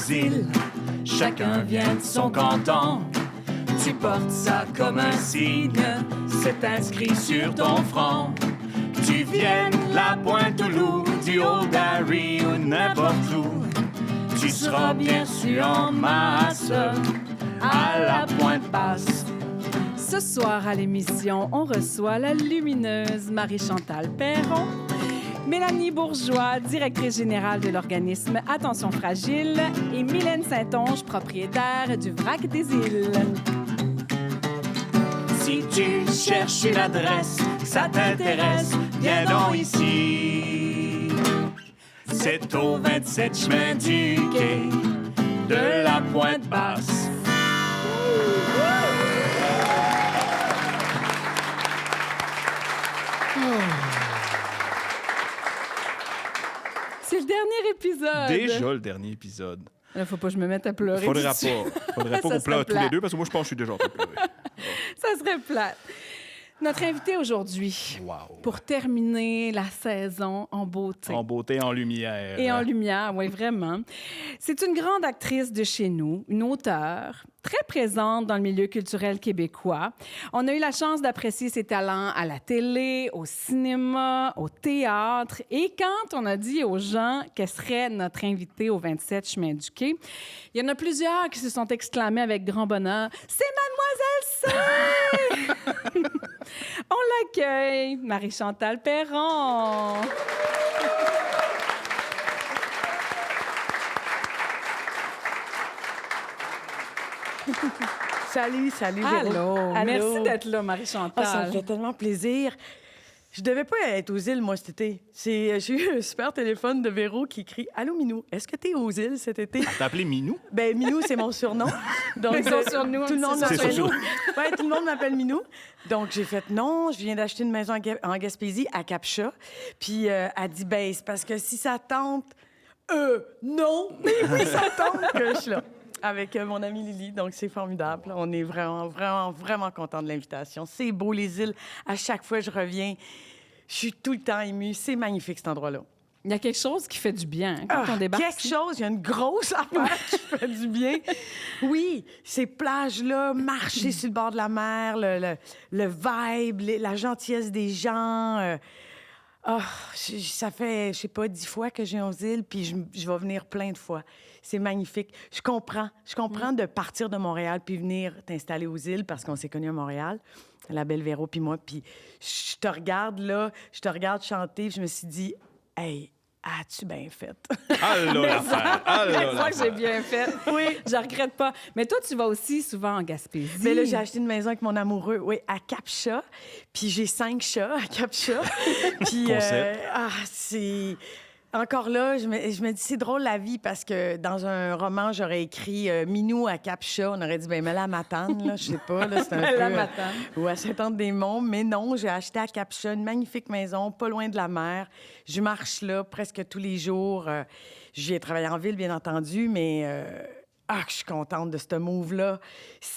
des îles, chacun vient de son canton. Tu portes ça comme un signe, c'est inscrit sur ton front. Tu viennes la Pointe-au-Loup, du Haut-Barry ou n'importe où. Tu seras bien sûr en masse à la Pointe-Basse. Ce soir à l'émission, on reçoit la lumineuse Marie-Chantal Perron, Mélanie Bourgeois, directrice générale de l'organisme Attention Fragile, et Mylène Saint-Onge, propriétaire du Vrac des Îles. Si tu cherches une adresse, ça t'intéresse, viens donc ici. C'est au 27 chemin du quai de la Pointe-Basse. C'est le dernier épisode. Déjà le dernier épisode. Là, faut pas que je me mette à pleurer. Faudrait tout de suite. pas. Faudrait pas qu'on pleure tous les deux, parce que moi, je pense que je suis déjà en train de pleurer. Ça serait plate. Notre invité aujourd'hui, Wow. pour terminer la saison en beauté. En beauté, en lumière. Et en lumière, oui, vraiment. C'est une grande actrice de chez nous, une auteure, très présente dans le milieu culturel québécois. On a eu la chance d'apprécier ses talents à la télé, au cinéma, au théâtre. Et quand on a dit aux gens qu'elle serait notre invitée au 27 chemin du quai, il y en a plusieurs qui se sont exclamés avec grand bonheur « C'est Mademoiselle C! » On l'accueille, Marie-Chantal Perron. Salut, Véro. Allô. Merci d'être là, Marie-Chantal. Ça me fait tellement plaisir. Je devais pas être aux îles, moi, cet été. J'ai eu un super téléphone de Véro qui crie « Allô, Minou, est-ce que t'es aux îles cet été? » T'as appelé Minou? Ben Minou, c'est mon surnom. Donc, Ils sont sur nous, tout le monde c'est m'appelle sur Minou. Ouais, tout le monde m'appelle Minou. Donc, j'ai fait non, je viens d'acheter une maison en Gaspésie, à Cap-Chat. Puis, elle dit, ben, c'est parce que si ça tente, non, mais oui, ça tente que je suis là. Avec mon amie Lily, donc c'est formidable. On est vraiment, vraiment, vraiment contents de l'invitation. C'est beau, les îles. À chaque fois que je reviens, je suis tout le temps émue. C'est magnifique, cet endroit-là. Il y a quelque chose qui fait du bien quand on débarque Quelque ici. chose, il y a une grosse affaire qui fait du bien. Oui, ces plages-là, marcher sur le bord de la mer, le vibe, la gentillesse des gens. Ça fait, je sais pas, 10 fois que j'ai aux îles, puis je vais venir plein de fois. C'est magnifique. Je comprends de partir de Montréal puis venir t'installer aux îles parce qu'on s'est connus à Montréal, la belle Véro puis moi. Puis je te regarde là, je te regarde chanter, puis je me suis dit, hey, as-tu bien fait? Allô, l'affaire! Je crois que j'ai bien fait. Oui, je regrette pas. Mais toi, tu vas aussi souvent en Gaspésie. Mais là, j'ai acheté une maison avec mon amoureux, oui, à Cap-Chat. Puis j'ai 5 chats à Cap-Chat. Puis, c'est... Encore là, je me dis, c'est drôle la vie parce que dans un roman, j'aurais écrit Minou à Cap-Chat. On aurait dit, ben mets-la à Matane, là, je sais pas. Là, c'est un Mets-la à peu, Matane. ou à Saint-Anne-des-Monts. Mais non, j'ai acheté à Cap-Chat une magnifique maison, pas loin de la mer. Je marche là presque tous les jours. Je viens travailler en ville, bien entendu, mais... que je suis contente de ce move-là.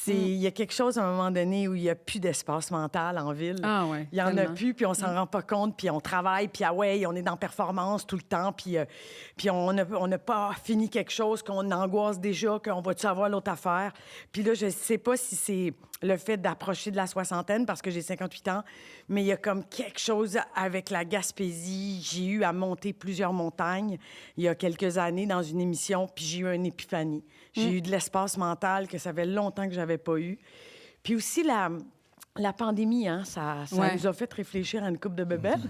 Il y a quelque chose à un moment donné où il n'y a plus d'espace mental en ville. Ah ouais, Il n'y en a tellement. plus, puis on s'en rend pas compte, puis on travaille, puis on est dans performance tout le temps, puis on n'a pas fini quelque chose, qu'on angoisse déjà, qu'on va-tu avoir l'autre affaire. Puis là, je sais pas si c'est le fait d'approcher de la soixantaine, parce que j'ai 58 ans, mais il y a comme quelque chose avec la Gaspésie. J'ai eu à monter plusieurs montagnes il y a quelques années dans une émission, puis j'ai eu une épiphanie. J'ai eu de l'espace mental que ça fait longtemps que j'avais pas eu. Puis aussi, la pandémie, hein, ça Ouais. nous a fait réfléchir à une coupe de bébelles.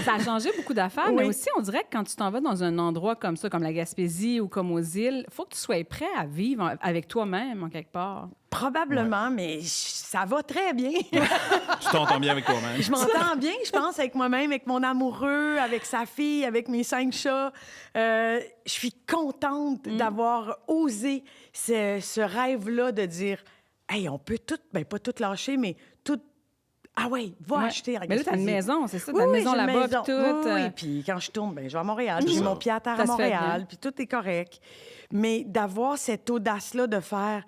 Ça a changé beaucoup d'affaires, Oui. mais aussi, on dirait que quand tu t'en vas dans un endroit comme ça, comme la Gaspésie ou comme aux îles, il faut que tu sois prêt à vivre avec toi-même, en quelque part. Probablement, mais ça va très bien. Tu t'entends bien avec toi-même. Je m'entends bien, je pense, avec moi-même, avec mon amoureux, avec sa fille, avec mes 5 chats. Je suis contente d'avoir osé ce rêve-là de dire, hey, on peut tout, ben pas tout lâcher, mais tout. Ah ouais, va acheter en Mais là, t'as une Gaspésie. maison, c'est ça? T'as une maison j'ai une là-bas, maison. puis tout. Oui, puis quand je tourne, ben, je vais à Montréal. J'ai mon pied à terre Ça à se fait bien. Montréal, puis tout est correct. Mais d'avoir cette audace-là de faire...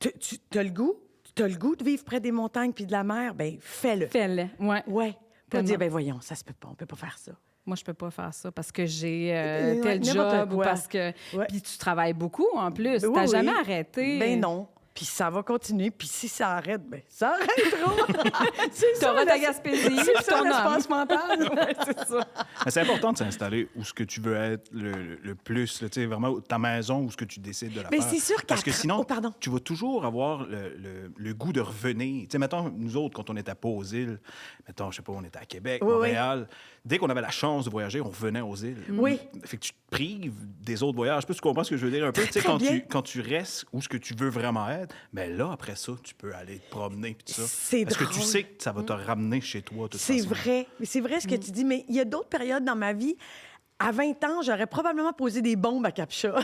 Tu as le goût? Tu as le goût de vivre près des montagnes puis de la mer? Ben fais-le. Fais-le, ouais. Ouais. Pas Tellement. dire, ben voyons, ça se peut pas, on peut pas faire ça. Moi, je peux pas faire ça parce que j'ai tel n'importe job ou quoi. parce que... Ouais. Puis tu travailles beaucoup, en plus. Oui, T'as oui. jamais arrêté. Ben non. Puis ça va continuer. Puis si ça arrête, ben ça arrêtera. C'est ça. T'auras ta Gaspésie, C'est puis ça, ton l'espace mental. Ouais, c'est ça. Mais c'est important de s'installer où ce que tu veux être le plus, là, tu sais, vraiment ta maison, où ce que tu décides de la Mais faire. c'est sûr Parce que qu'après- sinon, Oh, pardon. tu vas toujours avoir le goût de revenir. Tu sais, mettons, nous autres, quand on était pas aux îles, mettons, je sais pas, on était à Québec, Oui, Montréal, dès qu'on avait la chance de voyager, on revenait aux îles. Oui. Fait que tu te prives des autres voyages. Je sais pas si tu comprends ce que je veux dire un peu. Tu sais, Très bien. quand tu restes où ce que tu veux vraiment être, mais là, après ça, tu peux aller te promener puis tout ça. C'est Parce que tu drôle. sais que ça va te ramener chez toi, de toute C'est façon. vrai. Mais c'est vrai ce que tu dis. Mais il y a d'autres périodes dans ma vie. À 20 ans, j'aurais probablement posé des bombes à Captcha.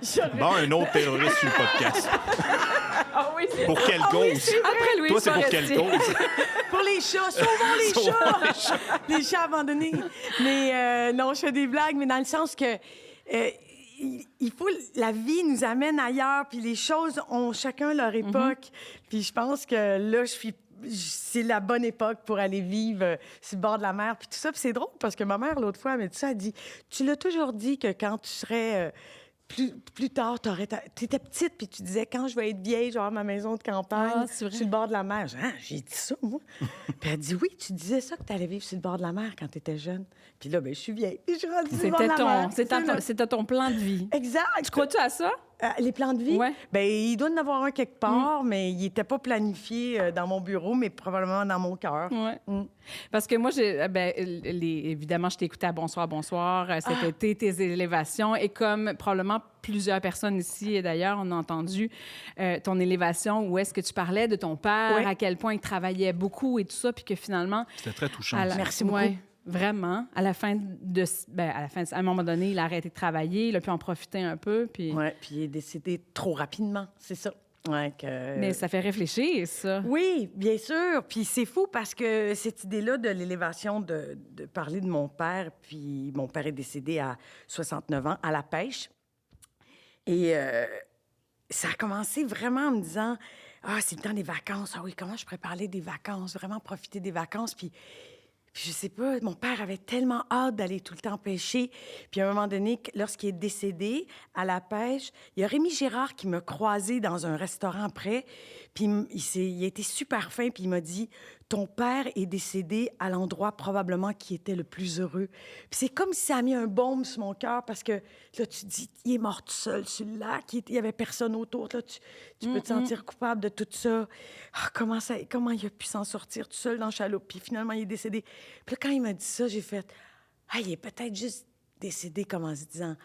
J'aurais- Bon, un autre terroriste sur le podcast. Ah oui, c'est... Pour quelle cause? Après Louis Toi, c'est pour Forestier. quelle cause? Pour les chats, sauvons les Sauvons chats! Les chats abandonnés. Mais non, je fais des blagues, mais dans le sens que il faut... La vie nous amène ailleurs, puis les choses ont chacun leur époque. Puis je pense que là, c'est la bonne époque pour aller vivre sur le bord de la mer, puis tout ça. Puis c'est drôle, parce que ma mère, l'autre fois, elle m'a dit ça, elle dit, tu l'as toujours dit que quand tu serais... plus tard, t'étais petite, puis tu disais, quand je vais être vieille, je vais avoir ma maison de campagne Ah, c'est vrai. sur le bord de la mer. J'ai dit, ah, j'ai dit ça, moi. Puis elle dit, oui, tu disais ça, que t'allais vivre sur le bord de la mer quand t'étais jeune. Puis là, ben, je suis vieille. Puis je suis rendue sur le bord de la mer. C'était ton plan de vie. Exact. Tu crois-tu à ça? Les plans de vie? Ouais. Ben, il doit en avoir un quelque part, mais il n'était pas planifié dans mon bureau, mais probablement dans mon cœur. Oui. Parce que moi, évidemment, je t'ai écouté à Bonsoir, Bonsoir cet été, tes élévations. Et comme probablement plusieurs personnes ici, et d'ailleurs, on a entendu ton élévation où est-ce que tu parlais de ton père, Oui. à quel point il travaillait beaucoup et tout ça, puis que finalement... C'était très touchant. Merci beaucoup. Ouais, vraiment. À un moment donné, il a arrêté de travailler, il a pu en profiter un peu, puis... Oui, puis il est décédé trop rapidement, c'est ça. Ouais, Mais ça fait réfléchir, ça. Oui, bien sûr. Puis c'est fou parce que cette idée-là de l'élévation, de parler de mon père, puis mon père est décédé à 69 ans à la pêche. Et ça a commencé vraiment en me disant, ah, c'est le temps des vacances. Ah oui, comment je pourrais parler des vacances, vraiment profiter des vacances. Puis je sais pas, mon père avait tellement hâte d'aller tout le temps pêcher. Puis à un moment donné, lorsqu'il est décédé à la pêche, il y a Rémi Gérard qui m'a croisé dans un restaurant après. Puis il a été super fin, puis il m'a dit, ton père est décédé à l'endroit probablement qui était le plus heureux. Puis c'est comme si ça a mis un baume sur mon cœur parce que là, tu te dis, il est mort tout seul sur le lac, il y avait personne autour. Là, tu peux te sentir coupable de tout ça. Ah, comment il a pu s'en sortir tout seul dans le chaloupe? Puis finalement, il est décédé. Puis là, quand il m'a dit ça, j'ai fait, ah, il est peut-être juste décédé comme en se disant,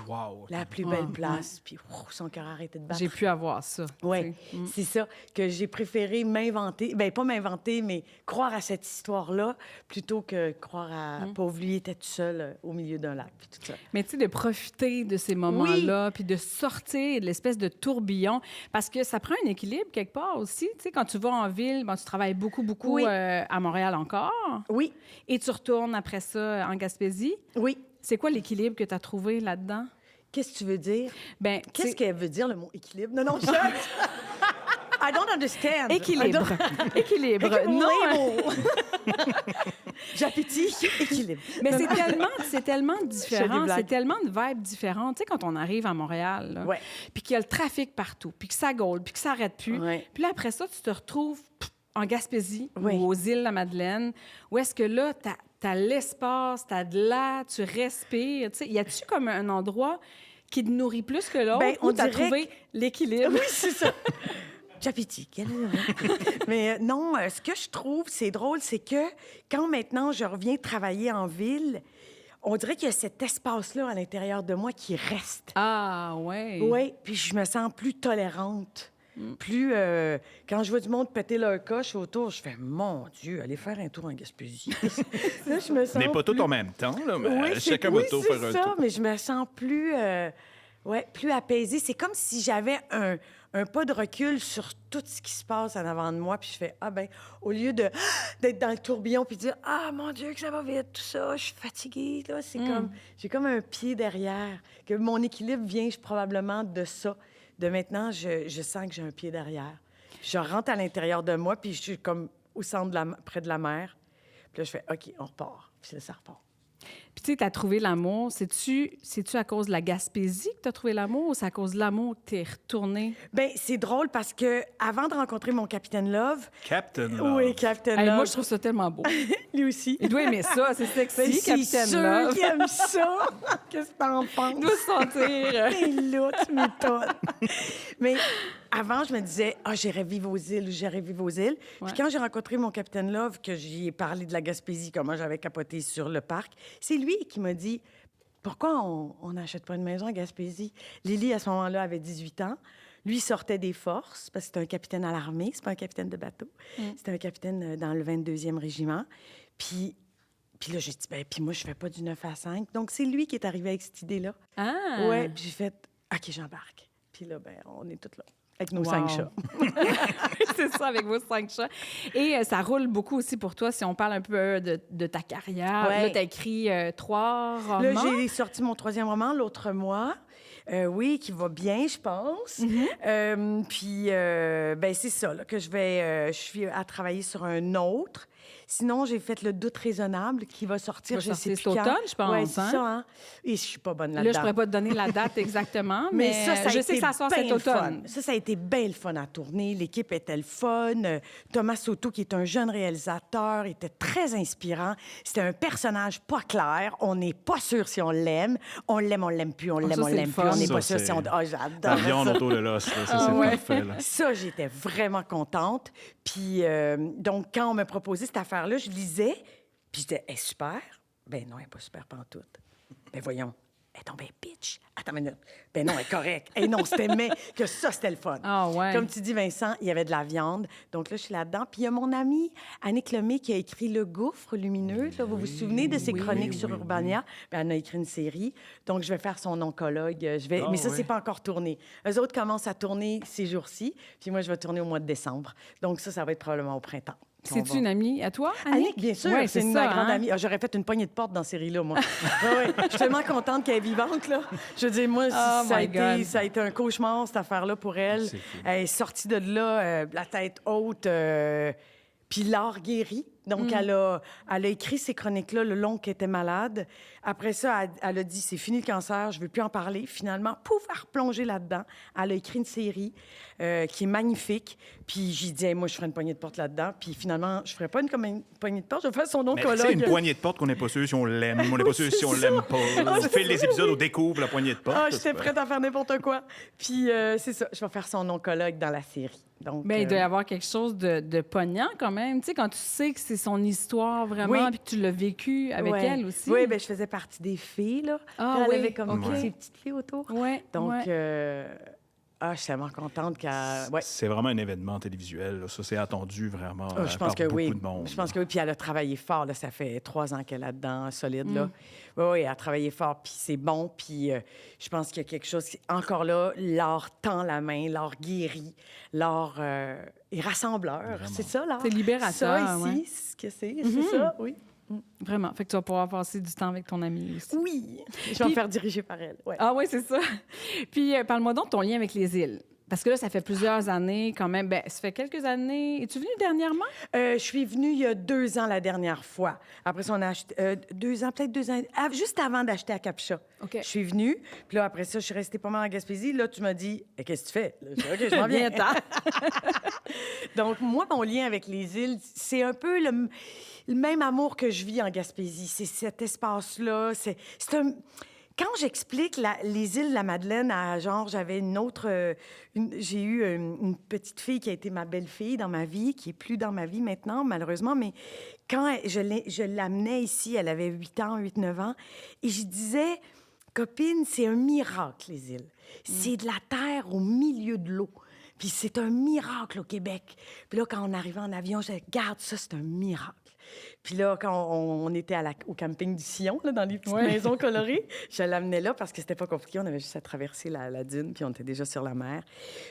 Wow. la plus belle place. Puis son cœur a arrêté de battre. J'ai pu avoir ça. Oui, tu sais. c'est ça que j'ai préféré m'inventer. Bien, pas m'inventer, mais croire à cette histoire-là plutôt que croire à... Pauvre, lui, il était tout seul au milieu d'un lac, puis tout ça. Mais tu sais, de profiter de ces moments-là, puis de sortir de l'espèce de tourbillon, parce que ça prend un équilibre quelque part aussi. Tu sais, quand tu vas en ville, tu travailles beaucoup Oui. à Montréal encore, Oui, et tu retournes après ça en Gaspésie. oui. C'est quoi l'équilibre que tu as trouvé là-dedans? Qu'est-ce que tu veux dire? Ben, Qu'est-ce c'est- qu'elle veut dire, le mot équilibre? Non, je... I don't understand. Équilibre. Équilibre. Non, J'appétit, équilibre. mais c'est tellement fais des différent, blagues. c'est tellement de vibes différentes. Tu sais, quand on arrive à Montréal, là, Ouais. puis qu'il y a le trafic partout, puis que ça gaule, puis que ça n'arrête plus. Ouais. Puis là, après ça, tu te retrouves en Gaspésie Oui. ou aux îles de la Madeleine, où est-ce que là, t'as l'espace, t'as de l'air, tu respires. Tu sais, y a-tu comme un endroit qui te nourrit plus que l'autre, Ben, on ou t'as dirait trouvé l'équilibre? Oui, c'est ça. J'appétit. Mais non, ce que je trouve, c'est drôle, c'est que quand maintenant je reviens travailler en ville, on dirait qu'il y a cet espace-là à l'intérieur de moi qui reste. Ah, ouais. Oui, puis je me sens plus tolérante. Plus, quand je vois du monde péter leur coche autour, je fais, mon Dieu, allez faire un tour en Gaspésie. Là, je me sens On n'est pas tous plus- en même temps, là, mais Oui, chacun oui, va tout c'est faire un ça, tour. mais je me sens plus, plus apaisée. C'est comme si j'avais un pas de recul sur tout ce qui se passe en avant de moi, puis je fais, ah ben, au lieu d'être dans le tourbillon puis de dire, ah mon Dieu, que ça va vite, tout ça, je suis fatiguée, là, c'est comme, j'ai comme un pied derrière, que mon équilibre vient probablement de ça. De maintenant, je sens que j'ai un pied derrière. Je rentre à l'intérieur de moi, puis je suis comme au centre, près de la mer. Puis là, je fais, OK, on repart. Puis là, ça repart. Puis tu sais, t'as trouvé l'amour. C'est-tu à cause de la Gaspésie que t'as trouvé l'amour ou c'est à cause de l'amour que t'es retourné? Bien, c'est drôle parce que avant de rencontrer mon Capitaine Love... Captain Love. Oui, Capitaine Hey, Love. moi, je trouve ça tellement beau. Lui aussi. Il doit aimer ça. C'est Ben, sexy, c'est Capitaine sûr Love. qu'il aime ça. Qu'est-ce que t'en penses? Il doit se sentir... Et là, tu m'étonnes. Mais avant, je me disais, j'irais vivre aux îles ou j'irais vivre aux îles. Ouais. Puis quand j'ai rencontré mon Capitaine Love, que j'y ai parlé de la Gaspésie, comment j'avais capoté sur le parc, c'est lui qui m'a dit, pourquoi on n'achète pas une maison à Gaspésie? Lily, à ce moment-là, avait 18 ans. Lui sortait des forces, parce que c'était un capitaine à l'armée, c'est pas un capitaine de bateau. C'était un capitaine dans le 22e régiment. Puis là, j'ai dit, puis moi, je fais pas du 9 à 5. Donc, c'est lui qui est arrivé avec cette idée-là. Ah! Ouais, puis j'ai fait, OK, j'embarque. Puis là, on est toutes là, avec nos Wow. 5 chats. C'est ça, avec vos 5 chats. Et ça roule beaucoup aussi pour toi, si on parle un peu de ta carrière. Ouais. Là, tu as écrit 3 romans. Là, j'ai sorti mon 3e roman, L'autre mois. Oui, qui va bien, je pense. Puis, c'est ça, là, que je suis à travailler sur un autre. Sinon, j'ai fait Le doute raisonnable qui va sortir, Qui va je sais sortir plus cet quand. automne, je pense, Oui, c'est hein? ça, hein? Et je suis pas bonne Là, là-dedans. je pourrais pas te donner la date exactement, mais ça a je sais été que ça sort bien cet le automne. fun. Ça a été bien le fun à tourner. L'équipe était le fun. Thomas Soto, qui est un jeune réalisateur, était très inspirant. C'était un personnage pas clair. On n'est pas sûr si on l'aime. On l'aime plus, on l'aime, ça, on c'est l'aime le plus. fun. On n'est Ça, pas sûr c'est si on... la j'adore viande ça. autour de l'os, là. Ça, c'est ouais. parfait, là. Ça, j'étais vraiment contente. Puis, donc, quand on m'a proposé cette affaire-là, je lisais, puis j'étais, elle est super. Ben non, elle n'est pas super pantoute. Ben voyons, elle est tombée bitch. Attends une minute. Ben non, elle est correcte. Et non, c'était que ça, c'était le fun. Ah ouais. Comme tu dis, Vincent, il y avait de la viande. Donc là, je suis là-dedans. Puis il y a mon amie Annick Lemay qui a écrit Le Gouffre lumineux. Là, vous vous souvenez de ses chroniques sur Urbania? Ben, elle en a écrit une série. Donc, je vais faire son oncologue. Mais ça, c'est pas encore tourné. Eux autres commencent à tourner ces jours-ci. Puis moi, je vais tourner au mois de décembre. Donc ça va être probablement au printemps. C'est-tu une amie à toi, Annick? Annick, bien sûr, Ouais, c'est une ça, grande hein? amie. J'aurais fait une poignée de porte dans cette série-là, moi. Ouais. Je suis tellement contente qu'elle est vivante, là. Je veux dire, moi, Oh my God. ça a été un cauchemar, cette affaire-là, pour elle. C'est fou. Elle est sortie de là, la tête haute, puis l'art guéri. Donc, elle a écrit ces chroniques-là le long qu'elle était malade. Après ça, elle a dit, c'est fini le cancer, je veux plus en parler. Finalement, pouf, elle a replongé là-dedans. Elle a écrit une série qui est magnifique. Puis j'ai dit, hey, moi, je ferai une poignée de porte là-dedans. Puis finalement, je ferai pas une poignée de porte, je vais faire son Mais oncologue. c'est une poignée de porte qu'on n'est pas sûr si on l'aime, on n'est pas sûr si on l'aime pas. On fait les épisodes, on découvre la poignée de porte. J'étais prête à faire n'importe quoi. Puis c'est ça, je vais faire son oncologue dans la série. Donc, Mais il doit y avoir quelque chose de pognant quand même. Tu sais, quand tu sais que c'est son histoire vraiment, Oui. puis que tu l'as vécu avec ouais. elle aussi. Oui, bien, je faisais partie des filles, là. Ah, Elle oui. avait comme OK. ces petites filles autour. Ouais, Donc, ouais. je suis tellement contente qu'elle... Ouais. C'est vraiment un événement télévisuel. Là. Ça, c'est attendu vraiment Je par pense que beaucoup oui. de monde. Je pense que oui. Puis elle a travaillé fort. Là. Ça fait 3 ans qu'elle est là-dedans, solide. Là. Mm. Oui, elle a travaillé fort. Puis c'est bon. Puis je pense qu'il y a quelque chose... Encore là, l'art tend la main, l'art guérit, l'art est rassembleur. Vraiment. C'est ça, l'art? C'est libérateur, Ça, ici, ouais. c'est ce que c'est ça, oui. Vraiment. Fait que tu vas pouvoir passer du temps avec ton amie aussi. Oui. Je vais me faire diriger par elle. Ouais. Ah oui, c'est ça. Puis parle-moi donc de ton lien avec les îles. Parce que là, ça fait plusieurs années quand même. Ben, ça fait quelques années. Es-tu venue dernièrement? Je suis venue il y a 2 ans la dernière fois. Après ça, on a acheté... 2 ans, peut-être 2 ans... juste avant d'acheter à Capcha. OK. Je suis venue. Puis là, après ça, je suis restée pas mal en Gaspésie. Là, tu m'as dit, qu'est-ce que tu fais? Là, j'ai dit, OK, je m'en viens. Donc, moi, mon lien avec les îles, c'est un peu le même amour que je vis en Gaspésie. C'est cet espace-là. C'est un... Quand j'explique les îles de la Madeleine à genre, j'avais une autre... j'ai eu une petite fille qui a été ma belle-fille dans ma vie, qui est plus dans ma vie maintenant, malheureusement, mais quand je l'amenais ici, elle avait 8 ans, 8-9 ans, et je disais, copine, c'est un miracle, les îles. C'est de la terre au milieu de l'eau. Puis c'est un miracle au Québec. Puis là, quand on arrivait en avion, je disais, regarde, ça, c'est un miracle. Puis là, quand on était au camping du Sillon, là, dans les petites maisons colorées, je l'amenais là parce que c'était pas compliqué. On avait juste à traverser la dune, puis on était déjà sur la mer.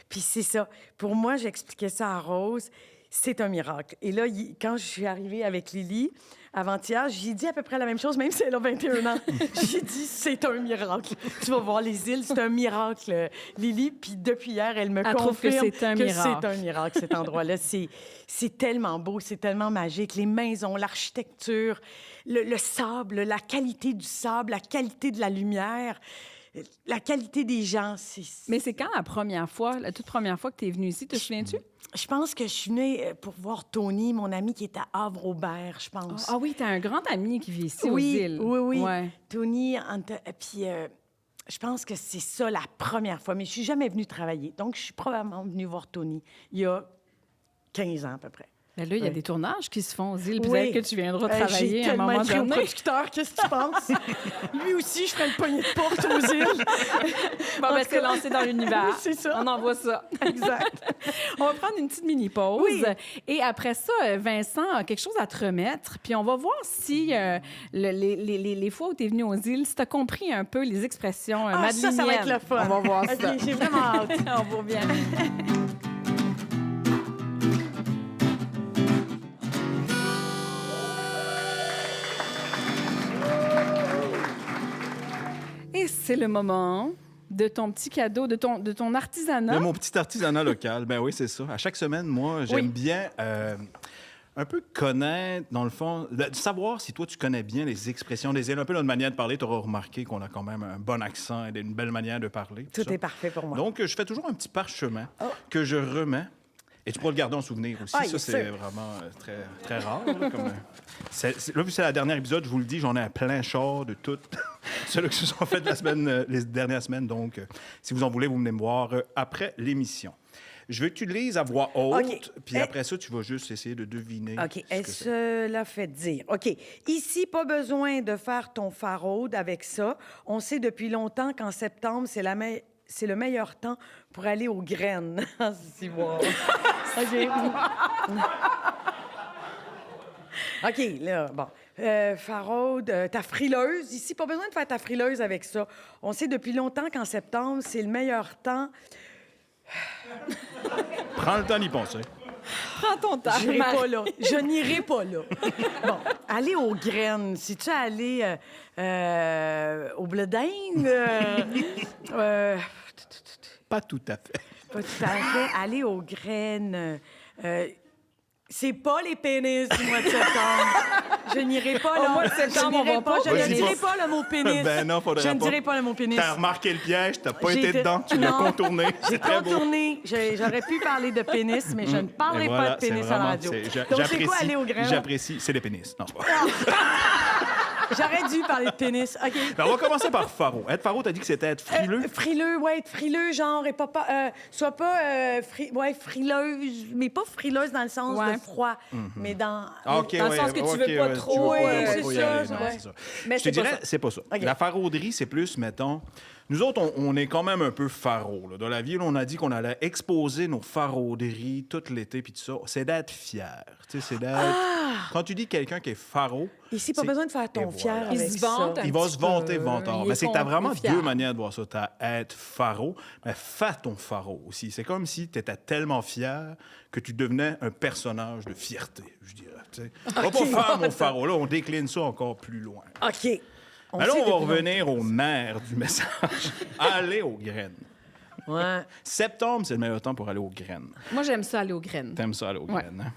Puis c'est ça. Pour moi, j'expliquais ça à Rose. c'est un miracle. Et là, quand je suis arrivée avec Lily, avant-hier, j'ai dit à peu près la même chose, même si elle a 21 ans. J'ai dit, c'est un miracle. Tu vas voir les îles, c'est un miracle, Lily. Puis depuis hier, elle me trouve que confirme c'est un miracle. c'est un miracle, cet endroit-là. C'est tellement beau, c'est tellement magique. Les maisons, l'architecture, le sable, la qualité du sable, la qualité de la lumière, la qualité des gens. Mais c'est quand la toute première fois que tu es venue ici, te souviens-tu? Je pense que je suis venue pour voir Tony, mon ami qui est à Havre-Aubert, je pense. Ah oui, tu as un grand ami qui vit ici aux Oui, îles. oui. Ouais. Tony, puis je pense que c'est ça la première fois. Mais je suis jamais venue travailler. Donc, je suis probablement venue voir Tony il y a 15 ans à peu près. Ben là, il y a des tournages qui se font aux îles. Oui. Peut-être que tu viendras travailler à un moment J'ai tellement donné. été au producteur, qu'est-ce que tu penses? Lui aussi, je ferais le poignet de porte aux îles. Bon, ben, c'est lancé dans l'univers. Oui, c'est ça. On envoie ça. Exact. On va prendre une petite mini-pause. Oui. Et après ça, Vincent a quelque chose à te remettre. Puis on va voir si les fois où tu es venu aux îles, si tu as compris un peu les expressions madeliniennes. Ça va être le fun. On va voir OK, ça. j'ai vraiment hâte. On vous revient. Et c'est le moment de ton petit cadeau, de ton artisanat. De mon petit artisanat local. Ben oui, c'est ça. À chaque semaine, moi, j'aime bien un peu connaître, dans le fond, de savoir si toi, tu connais bien les expressions des îles. Un peu notre manière de parler. Tu auras remarqué qu'on a quand même un bon accent et une belle manière de parler. Tout ça. est parfait pour moi. Donc, je fais toujours un petit parchemin que je remets. Et tu pourras le garder en souvenir aussi. Ah, ça, c'est c'est sûr. vraiment très, très rare. Là, comme, là, vu que c'est la dernière épisode, je vous le dis, j'en ai un plein char de toutes ceux qui se sont faites les dernières semaines. Donc, si vous en voulez, vous venez me voir après l'émission. Je veux que tu le lises à voix haute, OK. puis après ça, tu vas juste essayer de deviner. OK. ce que c'est. Cela fait dire. OK. Ici, pas besoin de faire ton faraude avec ça. On sait depuis longtemps qu'en septembre, c'est le meilleur temps pour aller aux graines. Si, wow. OK. OK, là, bon. Faraude, ta frileuse. Ici, pas besoin de faire ta frileuse avec ça. On sait depuis longtemps qu'en septembre, c'est le meilleur temps. Prends le temps d'y penser. Prends ton temps. J'irai pas là. Je n'irai pas là. Bon, aller aux graines. Si tu aller au blé d'Inde, Pas tout à fait. pas tout à fait. Aller aux graines. C'est pas les pénis du mois de septembre. Je n'irai pas là. Au mois de septembre, Je n'irai on va pas. pas. Je ne Vas-y, dirai pas. pas le mot pénis. Ben non, faudrait Je ne pas. dirai pas le mot pénis. T'as remarqué le piège, t'as pas J'ai été été- dedans, tu l'as Non. contourné. J'ai C'est très beau. contourné. J'aurais pu parler de pénis, mais je ne parlerai Et pas voilà, de pénis c'est à la vraiment- radio. c'est- Donc, c'est quoi aller aux graines? J'apprécie. C'est des pénis. Non, pas. J'aurais dû parler de pénis. OK. Ben, on va commencer par faro. Être faro, t'as dit que c'était être frileux. Frileux, ouais, être frileux, genre, et pas, soit pas frileuse, mais pas frileuse dans le sens Ouais. de froid, mais dans... Ah, OK, Dans le ouais, sens que tu OK, veux pas ouais, trop, tu veux pas ouais, trop c'est y ça, aller, non, ouais. c'est ça. Mais Je te c'est pas dirais, ça. c'est pas ça. OK. La farauderie, c'est plus, mettons... Nous autres, on est quand même un peu faro. Là. Dans la vie, là, on a dit qu'on allait exposer nos farauderies tout l'été, puis tout ça. C'est d'être fier. Tu sais, c'est d'être... Quand tu dis quelqu'un qui est faro... Ici, pas c'est- besoin de faire ton et fier voilà. Il avec se vante ça. un Il va petit se vanter, peu. vantard. Il Mais est c'est que tu as vraiment fier. deux manières de voir ça. Tu as être faro, mais fais ton faro aussi. C'est comme si tu étais tellement fier que tu devenais un personnage de fierté, je dirais. Tu sais. On va pas faire mon faro. Là, on décline ça encore plus loin. OK. Mais là, sait on va depuis revenir au nerf du message. Aller aux graines. longtemps. Ouais. Septembre, c'est le meilleur temps pour aller aux graines. Moi, j'aime ça aller aux graines. T'aimes ça, aller aux Ouais. graines, hein?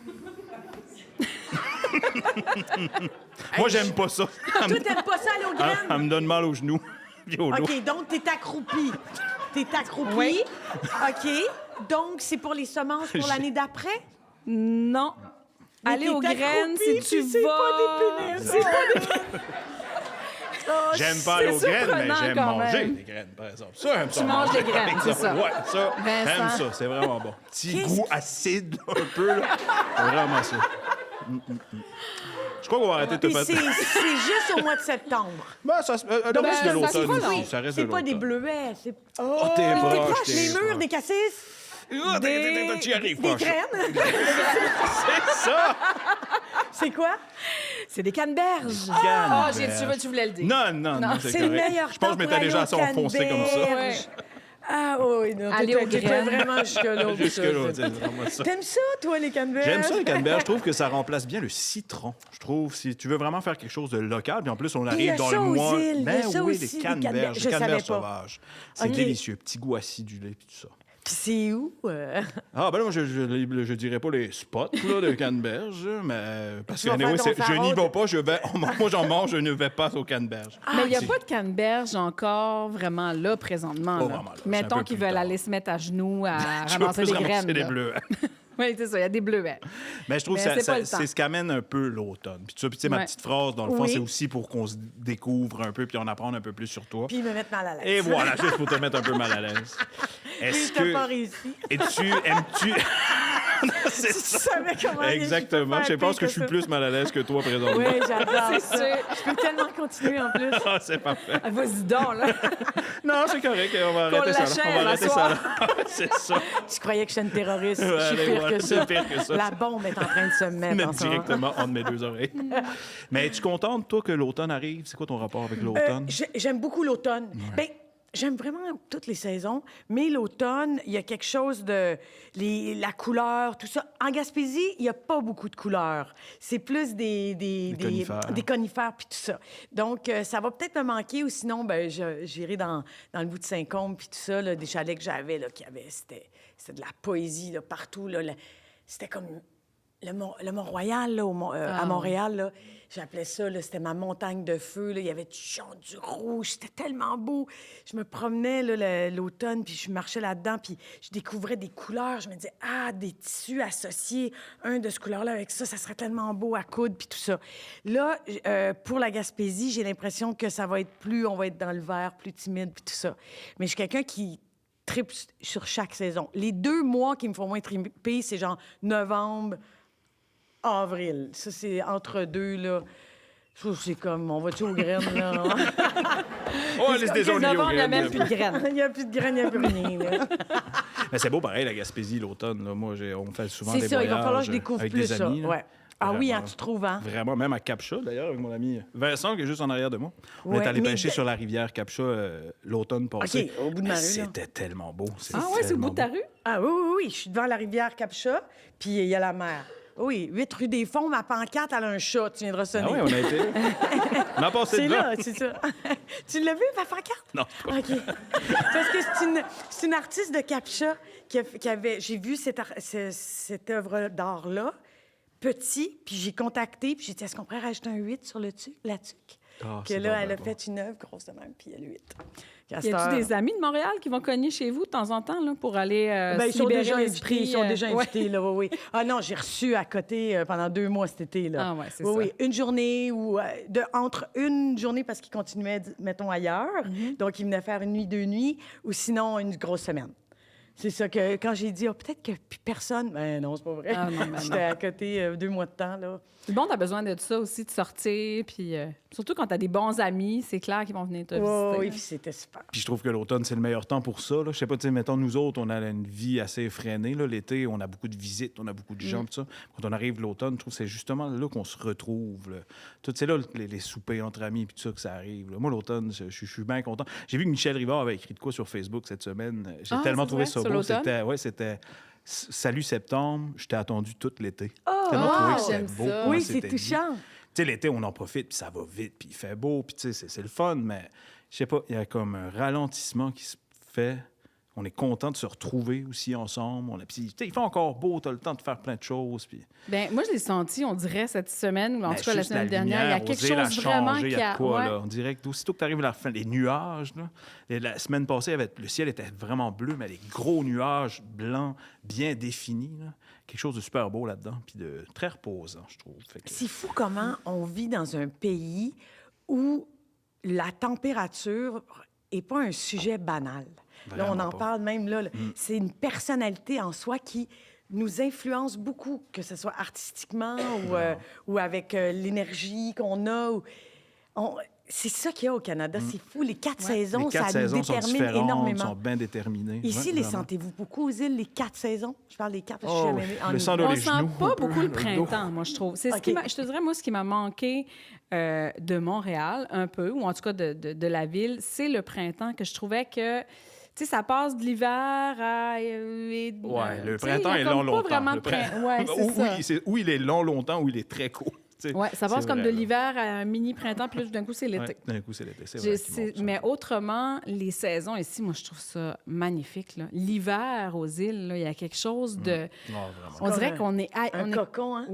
Moi, j'aime pas ça. Toi, t'aimes pas ça aller aux graines? Elle me donne mal aux genoux. Puis au dos. OK, donc t'es accroupi. T'es accroupi. Oui. OK. Donc, c'est pour les semences pour l'année d'après? Non. Mais Aller t'es aux graines, accroupi, si tu puis c'est vas... pas des pénis. C'est pas des... Oh, J'aime pas aller aux c'est graines, mais surprenant j'aime quand manger même. des graines, par exemple. Ça, j'aime ça. Tu manges manger des graines, par c'est exemple. ça. Ouais, ça, Vincent. j'aime ça. C'est vraiment bon. Petit Qu'est-ce goût que- acide, un peu, là. C'est vraiment ça. Je crois qu'on va arrêter de te Puis faire... c'est juste au mois de septembre. Ben, ça, non, mais c'est de ça l'automne se fait, aussi. non. Ça reste C'est de pas des l'automne. bleuets. C'est... Oh, t'es T'es proche, proche, t'es les murs, proche. des cassis, Ah, tu y arrives, des proche. graines. C'est ça! C'est quoi? C'est des canneberges. Canneberges. Tu voulais le dire. Non, C'est le correct. meilleur Je pense temps que je pour m'étais aller déjà aux assez enfoncé comme ça. canneberges. Ouais. Ah oui, non, Aller aux t'étais graines. vraiment jusque-là. Jusque-là, c'est vraiment ça. T'aimes ça, toi, les canneberges? J'aime ça, les canneberges. Je trouve que ça remplace bien le citron. Je trouve, si tu veux vraiment faire quelque chose de local, puis en plus, on il y a arrive dans ça le aux mois. îles, il y a Ben ça oui, aussi, les les canneberges. canneberges. Les Je canneberges savais pas. sauvages. C'est OK. délicieux. Petit goût acidulé, puis tout ça. Puis c'est où? Ah, ben là, moi, je dirais pas les spots là, de canneberges, mais parce Tu vas que faire ton je n'y faraude. vais pas. Moi, j'en mange, je ne vais pas aux canneberges. Mais il n'y a c'est- pas de canneberge encore vraiment là, présentement. Pas là. vraiment là. C'est un Mettons peu qu'ils plus veulent tard. aller se mettre à genoux à Je veux ramasser plus des graines. des là. bleus. Oui, c'est ça, il y a des bleuets. Mais je trouve Mais que c'est pas le temps. c'est ce qu'amène un peu l'automne. Puis tu sais, ma Ouais. petite phrase, dans le fond, Oui. c'est aussi pour qu'on se découvre un peu puis on apprend un peu plus sur toi. Puis ils me mettent mal à l'aise. Et voilà, juste pour te mettre un peu mal à l'aise. Est-ce Puis t'as pas que... réussi. Aimes-tu... c'est Tu ça. savais comment Exactement. Je pense que je suis plus mal à l'aise que toi, présentement. Oui, j'adore C'est ça. sûr. Je peux tellement continuer en plus. Ah, c'est parfait. Ah, vas-y donc, là. Non, c'est correct. On va Qu'on arrêter ça. Là. On l'achève va à arrêter ça. soir. Là. C'est ça. Tu croyais que j'étais une terroriste. Ouais, Je suis allez, pire voilà, que ça. c'est pire que ça. La bombe est en train de se mettre en Mettre ce moment. directement entre mes deux oreilles. Mais es-tu contente, toi, que l'automne arrive? C'est quoi ton rapport avec l'automne? J'aime beaucoup l'automne. Ben, j'aime vraiment toutes les saisons, mais l'automne, il y a quelque chose de... la couleur, tout ça. En Gaspésie, il n'y a pas beaucoup de couleurs. C'est plus des conifères. Des conifères, puis tout ça. Donc, ça va peut-être me manquer, ou sinon, ben, j'irai dans le bout de Saint-Côme, puis tout ça, là, des chalets que j'avais, là, c'était de la poésie, là, partout, là. C'était comme... Le Mont-Royal, là, à Montréal, là, j'appelais ça, là, c'était ma montagne de feu. Là. Il y avait du jaune, du rouge. C'était tellement beau. Je me promenais là, l'automne, puis je marchais là-dedans, puis je découvrais des couleurs. Je me disais, des tissus associés, un de ce couleur-là avec ça serait tellement beau à coudre, puis tout ça. Là, pour la Gaspésie, j'ai l'impression que ça va être on va être dans le vert, plus timide, puis tout ça. Mais je suis quelqu'un qui tripe sur chaque saison. Les 2 mois qui me font moins triper, c'est genre novembre, avril. Ça, c'est entre deux, là. Je trouve que c'est comme, on va-tu aux graines, là? Oh, laisse des ondes Novembre, il n'y a même liées plus de graines. Il n'y a plus de graines, il n'y a plus rien, là. Mais c'est beau pareil, la Gaspésie, l'automne. Là. Moi, on fait souvent C'est des ça, voyages il va falloir que je découvre avec plus des ça. amis. là. Ouais. Ah oui, Vraiment. tu trouves, hein? Vraiment, même à Capcha, d'ailleurs, avec mon ami Vincent, qui est juste en arrière de moi. On Ouais, est allé mais pêcher sur la rivière Capcha l'automne passé. OK, au bout de ma Mais rue, là. c'était tellement beau. Ah ouais, c'est au bout de ta rue? Ah oui, oui, oui. Je suis devant la rivière Capcha, puis il y a la mer. Oui, 8 rue des Fonds, ma pancarte, elle a un chat. Tu viendras sonner. Ah oui, on a été. On a passé C'est de là, c'est ça. Tu l'as vu, ma pancarte? Non, pas. OK. Parce que c'est une artiste de Capcha qui avait... J'ai vu cette œuvre d'art-là, petit, puis j'ai contacté, puis j'ai dit, est-ce qu'on pourrait rajouter un 8 sur la tuque? Ah, Que c'est là, donc elle a bien fait une œuvre grosse de même, puis elle a 8. Y a-tu des amis de Montréal qui vont cogner chez vous de temps en temps là, pour aller Ben, se ils sont libérer déjà l'esprit, invités, ils sont déjà ouais. invités, là, oui, oui. Ah non, j'ai reçu à côté pendant 2 mois cet été, là. Ah ouais, c'est oui, ça. Oui, une journée ou entre une journée parce qu'ils continuaient, mettons, ailleurs, Mm-hmm. donc ils venaient faire une nuit, 2 nuits, ou sinon une grosse semaine. C'est ça que quand j'ai dit, peut-être que plus personne, ben non, c'est pas vrai. Ah non, ben J'étais à côté 2 mois de temps, là. C'est bon, t'as besoin de ça aussi, de sortir, puis surtout quand t'as des bons amis, c'est clair qu'ils vont venir te visiter. Oui, là. puis c'était super. Puis je trouve que l'automne, c'est le meilleur temps pour ça. Là. Je sais pas, tu sais, mettons, nous autres, on a une vie assez effrénée. Là. L'été, on a beaucoup de visites, on a beaucoup de gens, tout ça. Quand on arrive l'automne, je trouve que c'est justement là qu'on se retrouve. Là. Tout, c'est là les soupers entre amis, puis tout ça que ça arrive. Là. Moi, l'automne, je suis bien content. J'ai vu que Michel Rivard avait écrit de quoi sur Facebook cette semaine. J'ai tellement c'est trouvé vrai? ça Sur beau. l'automne? C'était Salut septembre, je t'ai attendu tout l'été. Oh, Tellement trouvé que c'était j'aime beau. ça. comment Oui, c'est c'était dit. touchant. Tu sais, l'été, on en profite, puis ça va vite, puis il fait beau, puis tu sais, c'est le fun, mais je sais pas, il y a comme un ralentissement qui se fait. On est content de se retrouver aussi ensemble. Puis, tu sais, il fait encore beau, tu as le temps de faire plein de choses. Puis... Ben, moi, je l'ai senti, on dirait, cette semaine, ou en Ben, tout cas la juste semaine dernière. Il y a lumière, quelque oser la chose vraiment changer, il qui y a a. de quoi, ouais. là. On dirait que aussitôt que tu arrives à la fin, les nuages, là, et la semaine passée, le ciel était vraiment bleu, mais les gros nuages blancs, bien définis. Là. Quelque chose de super beau là-dedans, puis de très reposant, je trouve. Fait que- C'est fou comment on vit dans un pays où la température n'est pas un sujet banal. Là, on Vraiment en pas. parle même là. C'est une personnalité en soi qui nous influence beaucoup, que ce soit artistiquement ou avec l'énergie qu'on a. C'est ça qu'il y a au Canada. C'est fou. Les 4 saisons, les 4 ça nous saisons sont détermine différentes, énormément. sont bien déterminées. Ici, Ouais, les vraiment. sentez-vous beaucoup aux îles, les 4 saisons? Je parle des 4 parce que je Oh, suis jamais allée en le hiver. sang de On les sent genoux, pas un peu, beaucoup le dos. printemps, moi, je trouve. C'est ce qui OK. je te dirais, moi, ce qui m'a manqué de Montréal, un peu, ou en tout cas de la ville, c'est le printemps, que je trouvais que Tu sais, ça passe de l'hiver à... Le tu sais, printemps il y a est comme long, pas longtemps. vraiment de Ouais, c'est ça. Ou il est long, longtemps, ou il est très court. Ouais, ça passe C'est comme vrai, de là. l'hiver à un mini-printemps, puis là, tout d'un coup, c'est l'été. Ouais, d'un coup, c'est l'été. C'est vrai. qu'ils vont, Mais autrement, les saisons ici, moi, je trouve ça magnifique. Là. L'hiver aux îles, là, il y a quelque chose de... Non, vraiment. On dirait qu'on est... Un cocon, hein?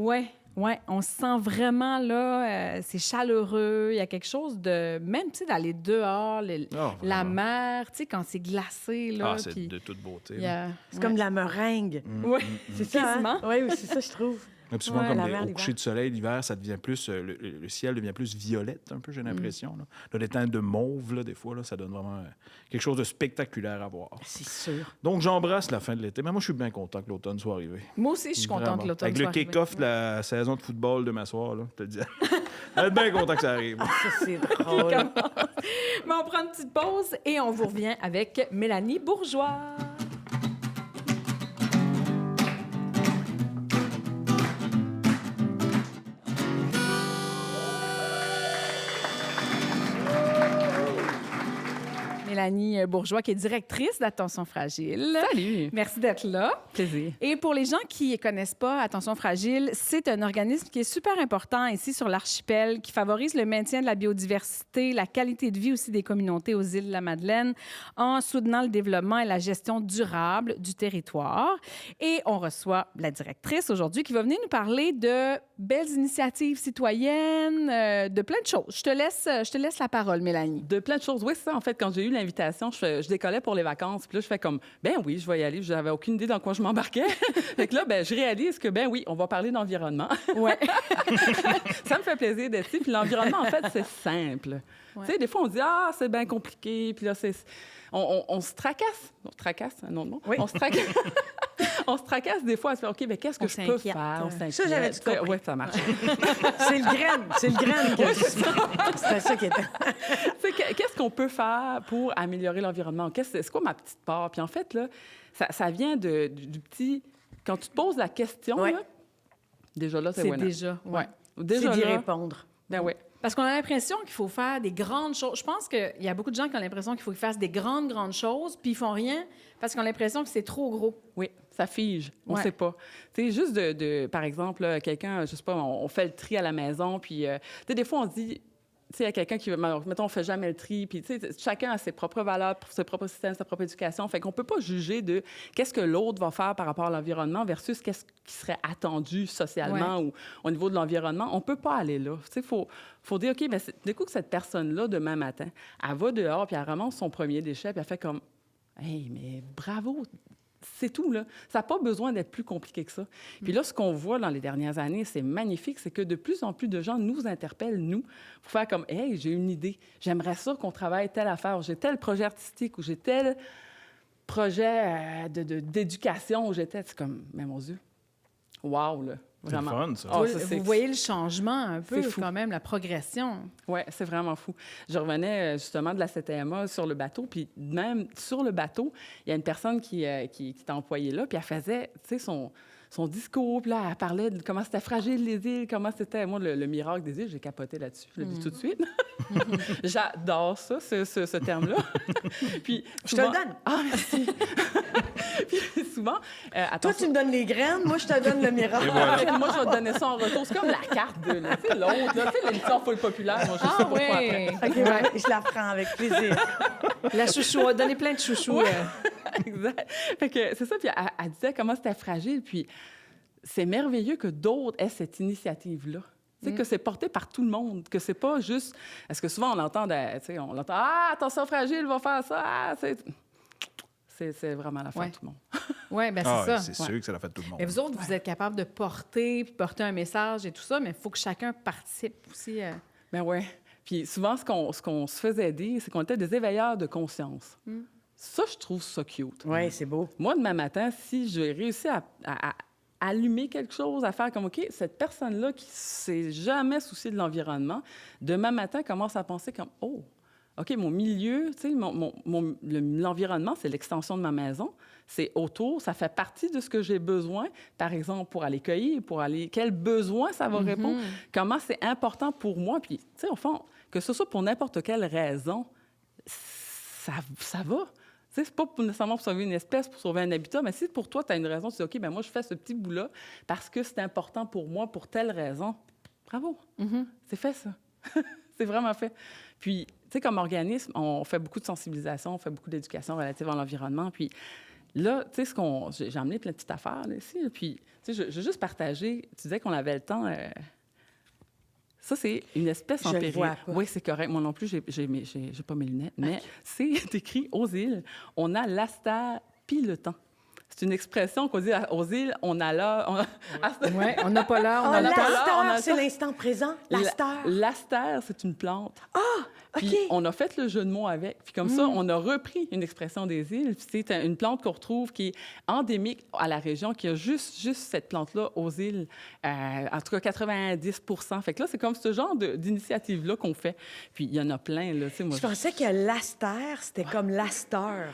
Ouais, on se sent vraiment là, c'est chaleureux, il y a quelque chose de... Même, tu sais, d'aller dehors, la vraiment. mer, tu sais, quand c'est glacé, là, Ah, c'est puis de toute beauté. il y a... C'est comme de la meringue. Oui, C'est ça, quasiment. hein? Oui, c'est ça, je trouve. Puis souvent, Ouais, comme la mer, au l'hiver. coucher du soleil, l'hiver, ça devient plus... le ciel devient plus violette, un peu, j'ai l'impression. Là, les teintes de mauve, là, des fois, là, ça donne vraiment quelque chose de spectaculaire à voir. C'est sûr. Donc, j'embrasse la fin de l'été. Mais moi, je suis bien content que l'automne soit arrivé. Moi aussi, je suis contente Vraiment. que l'automne Avec soit le arrivé. kick-off de la saison de football de m'asseoir, là, je te le dis. Je suis bien content que ça arrive. Ça, c'est drôle. Mais on prend une petite pause et on vous revient avec Mélanie Bourgeois. Mélanie Bourgeois, qui est directrice d'Attention Fragile. Salut! Merci d'être là. Plaisir. Et pour les gens qui ne connaissent pas Attention Fragile, c'est un organisme qui est super important ici sur l'archipel, qui favorise le maintien de la biodiversité, la qualité de vie aussi des communautés aux îles de la Madeleine, en soutenant le développement et la gestion durable du territoire. Et on reçoit la directrice aujourd'hui qui va venir nous parler de belles initiatives citoyennes, de plein de choses. Je te laisse la parole, Mélanie. De plein de choses. Oui, c'est ça. En fait, quand j'ai eu l'invitation, je décollais pour les vacances. Puis là, je fais comme, ben oui, je vais y aller. Je n'avais aucune idée dans quoi je m'embarquais. Fait que là, ben, je réalise que, ben oui, on va parler d'environnement. Ouais. Ça me fait plaisir d'être ici. Puis l'environnement, en fait, c'est simple. Ouais. Tu sais, des fois, on dit, ah, c'est bien compliqué. Puis là, on se tracasse. On se tracasse, un autre mot? Oui. On se tracasse. On se tracasse des fois à se faire, OK, mais qu'est-ce que On je peux s'inquiète. faire? On s'inquiète. Ça, j'avais tout compris. Oui, ça marche. C'est le graine que c'était ça qui était. Tu sais, qu'est-ce qu'on peut faire pour améliorer l'environnement? C'est quoi ma petite part? Puis en fait, là, ça vient du petit... Quand tu te poses la question, Ouais. là, déjà là, c'est C'est winner. déjà, ouais. Ouais. C'est Déjà d'y là, répondre. ben ouais. Parce qu'on a l'impression qu'il faut faire des grandes choses. Je pense qu'il y a beaucoup de gens qui ont l'impression qu'il faut qu'ils fassent des grandes choses, puis ils font rien parce qu'ils ont l'impression que c'est trop gros. Oui, ça fige. On Ouais. sait pas. Tu sais, juste par exemple, là, quelqu'un, je sais pas, on fait le tri à la maison, puis, tu sais, des fois, on dit, tu sais, il y a quelqu'un qui, mettons, on fait jamais le tri, puis, tu sais, chacun a ses propres valeurs, ses propres systèmes, sa propre éducation. Fait qu'on peut pas juger de qu'est-ce que l'autre va faire par rapport à l'environnement versus qu'est-ce qui serait attendu socialement ou au niveau de l'environnement. On peut pas aller là. Tu sais, faut dire, OK, mais du coup, que cette personne-là, demain matin, elle va dehors, puis elle ramasse son premier déchet, puis elle fait comme, hey, mais bravo! C'est tout, là. Ça n'a pas besoin d'être plus compliqué que ça. Puis là, ce qu'on voit dans les dernières années, c'est magnifique, c'est que de plus en plus de gens nous interpellent, nous, pour faire comme, hey, j'ai une idée, j'aimerais ça qu'on travaille telle affaire, j'ai tel projet artistique ou j'ai tel projet d'éducation où j'étais. C'est comme, mais mon Dieu, wow, là. C'est le Vraiment. fun, ça. Ah, Vous voyez le changement un peu, c'est fou. quand même, la progression. Oui, c'est vraiment fou. Je revenais justement de la CTMA sur le bateau, puis même sur le bateau, il y a une personne qui était employée là, puis elle faisait, tu sais, son discours, puis là, elle parlait de comment c'était fragile les îles, comment c'était... Moi, le miracle des îles, j'ai capoté là-dessus. Je l'ai vu tout de suite. J'adore ça, ce terme-là. Puis Je te le donne. Ah, merci. Puis souvent... Toi, attention- tu me donnes les graines, moi, je te donne le miracle. Fait que moi, je vais te donner ça en retour. C'est comme la carte de là, tu sais, l'autre, là, tu sais, l'émission full populaire. Moi, je sais pas pourquoi après. OK, ouais, je la prends avec plaisir. La chouchou, on va donner plein de chouchous. Exact. Fait que c'est ça. Puis elle disait comment c'était fragile. Puis c'est merveilleux que d'autres aient cette initiative-là. Tu sais, que c'est porté par tout le monde, que c'est pas juste... Parce que souvent, on entend, tu sais, ah, attention fragile, va faire ça. Ah, c'est vraiment l'affaire Ouais. de tout le monde. Oui, bien, c'est Ah, ça. c'est sûr que c'est la fête de tout le monde. Mais vous autres, vous êtes capables de porter un message et tout ça, mais il faut que chacun participe aussi. Ben ouais. Puis souvent, ce qu'on se faisait dire, c'est qu'on était des éveilleurs de conscience. Ça, je trouve ça cute. Oui, c'est beau. Moi, demain matin, si j'ai réussi à allumer quelque chose, à faire comme, OK, cette personne-là qui s'est jamais souciée de l'environnement, demain matin, commence à penser comme, oh, OK, mon milieu, tu sais, l'environnement, c'est l'extension de ma maison, c'est autour, ça fait partie de ce que j'ai besoin, par exemple, pour aller cueillir, quel besoin ça va répondre, comment c'est important pour moi, puis, tu sais, au fond, que ce soit pour n'importe quelle raison, ça va. Tu sais, c'est pas nécessairement pour sauver une espèce, pour sauver un habitat, mais si pour toi, tu as une raison, tu dis, OK, ben moi, je fais ce petit bout-là parce que c'est important pour moi, pour telle raison. Bravo. C'est fait, ça. C'est vraiment fait. Puis, tu sais, comme organisme, on fait beaucoup de sensibilisation, on fait beaucoup d'éducation relative à l'environnement. Puis là, tu sais, j'ai amené plein de petites affaires là, ici. Là, puis, tu sais, je veux juste partager. Tu disais qu'on avait le temps. Ça, c'est une espèce en Je le péril. vois pas. Oui, c'est correct. Moi non plus, j'ai pas mes lunettes. Mais c'est écrit aux îles. On a l'Aster piletant. C'est une expression qu'on dit aux îles, on a là. Oui, on n'a pas l'heure, on a le temps. on a L'Aster, le c'est temps. l'instant présent. L'Aster. L'aster, c'est une plante. Puis OK. on a fait le jeu de mots avec. Puis comme ça, on a repris une expression des îles. Puis c'est une plante qu'on retrouve qui est endémique à la région, qui a juste cette plante-là aux îles, en tout cas 90 %. Fait que là, c'est comme ce genre d'initiative-là qu'on fait. Puis il y en a plein, là. Tu sais, moi, Je pensais que l'Aster, c'était comme l'Astor.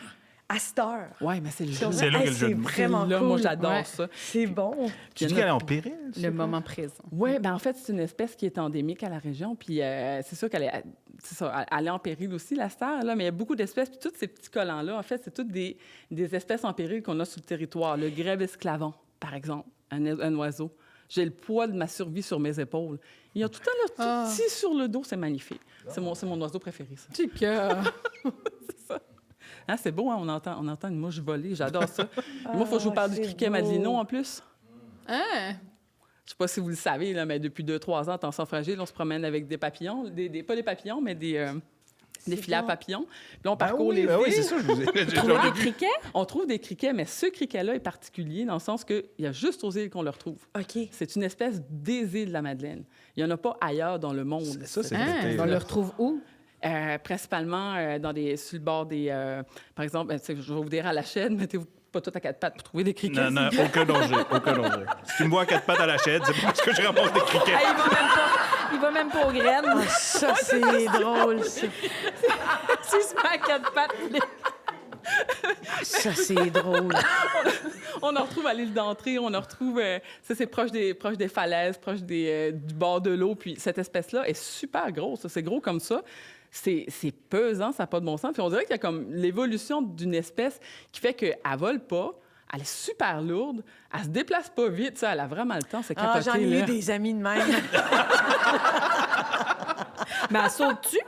Astor. Ouais, mais c'est le jeu. C'est là que le jeu de C'est mots. vraiment Là, cool. moi, j'adore Ouais. ça. C'est bon. Tu dis qu'elle est en péril? Le moment présent. Oui, bien en fait, c'est une espèce qui est endémique à la région. Puis c'est sûr qu'elle est, c'est ça, elle est en péril aussi, la star, là, mais il y a beaucoup d'espèces. Puis tous ces petits collants-là, en fait, c'est toutes des espèces en péril qu'on a sur le territoire. Le grèbe esclavon, par exemple, un oiseau. J'ai le poids de ma survie sur mes épaules. Il y a tout le temps le petit sur le dos, c'est magnifique. C'est mon oiseau préféré, ça. Tu cœur. C'est ça. Hein, c'est beau, hein? On entend une mouche voler. J'adore ça. Et moi, il faut que je vous parle du c'est criquet beau. Madelino en plus. Hein? Je sais pas si vous le savez, là, mais depuis 2-3 ans, Attention fragile, on se promène avec des papillons. Pas des papillons, mais des filets à papillons. Puis là, on parcourt les oui, îles. c'est ça, je vous ai Trouver déjà des vu. criquets? On trouve des criquets, mais ce criquet-là est particulier dans le sens qu'il y a juste aux îles qu'on le retrouve. OK. C'est une espèce des îles de la Madeleine. Il n'y en a pas ailleurs dans le monde. Ça, c'est Hein? l'été, On là. le retrouve où? Principalement sur le bord des... par exemple, tu sais, je vais vous dire à la chaîne, mettez-vous pas tout à quatre pattes pour trouver des criquets. Non, aucun danger, aucun danger. Si tu me vois à quatre pattes à la chaîne, c'est parce que je ramasse des criquets. Hey, il va même pas aux graines. Ah, ça, c'est drôle, ça. S'il se met à quatre pattes, Ça, c'est drôle. On en retrouve à l'île d'Entrée, on en retrouve... ça, c'est proche des falaises, proche du bord de l'eau. Puis cette espèce-là est super grosse. C'est gros comme ça. C'est pesant, ça n'a pas de bon sens. Puis on dirait qu'il y a comme l'évolution d'une espèce qui fait qu'elle ne vole pas, elle est super lourde, elle se déplace pas vite. Ça, elle a vraiment le temps, c'est Ah, capoté. j'en ai eu là. des amis de même. mais elle saute-tu?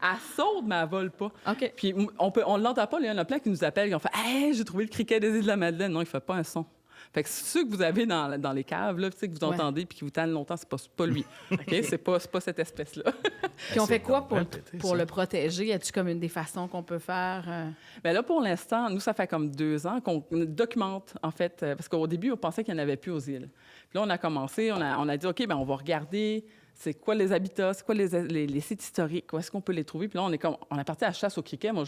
Elle saute, mais elle vole pas. OK. Puis on l'entend pas, il y en a plein qui nous appellent, qui ont fait « Hey, j'ai trouvé le criquet des îles de la Madeleine. » Non, il fait pas un son. Fait que ceux que vous avez dans les caves, là, tu sais, que vous entendez puis qui vous tannent longtemps, c'est pas lui. OK? C'est pas cette espèce-là. Puis on fait quoi pour ça. le protéger? Y a-tu comme des façons qu'on peut faire? Bien là, pour l'instant, nous, ça fait comme 2 ans qu'on documente, en fait, parce qu'au début, on pensait qu'il n'y en avait plus aux îles. Puis là, on a commencé, on a dit, OK, bien, on va regarder c'est quoi les habitats, c'est quoi les sites historiques, où est-ce qu'on peut les trouver. Puis là, on est parti à la chasse aux criquets. Moi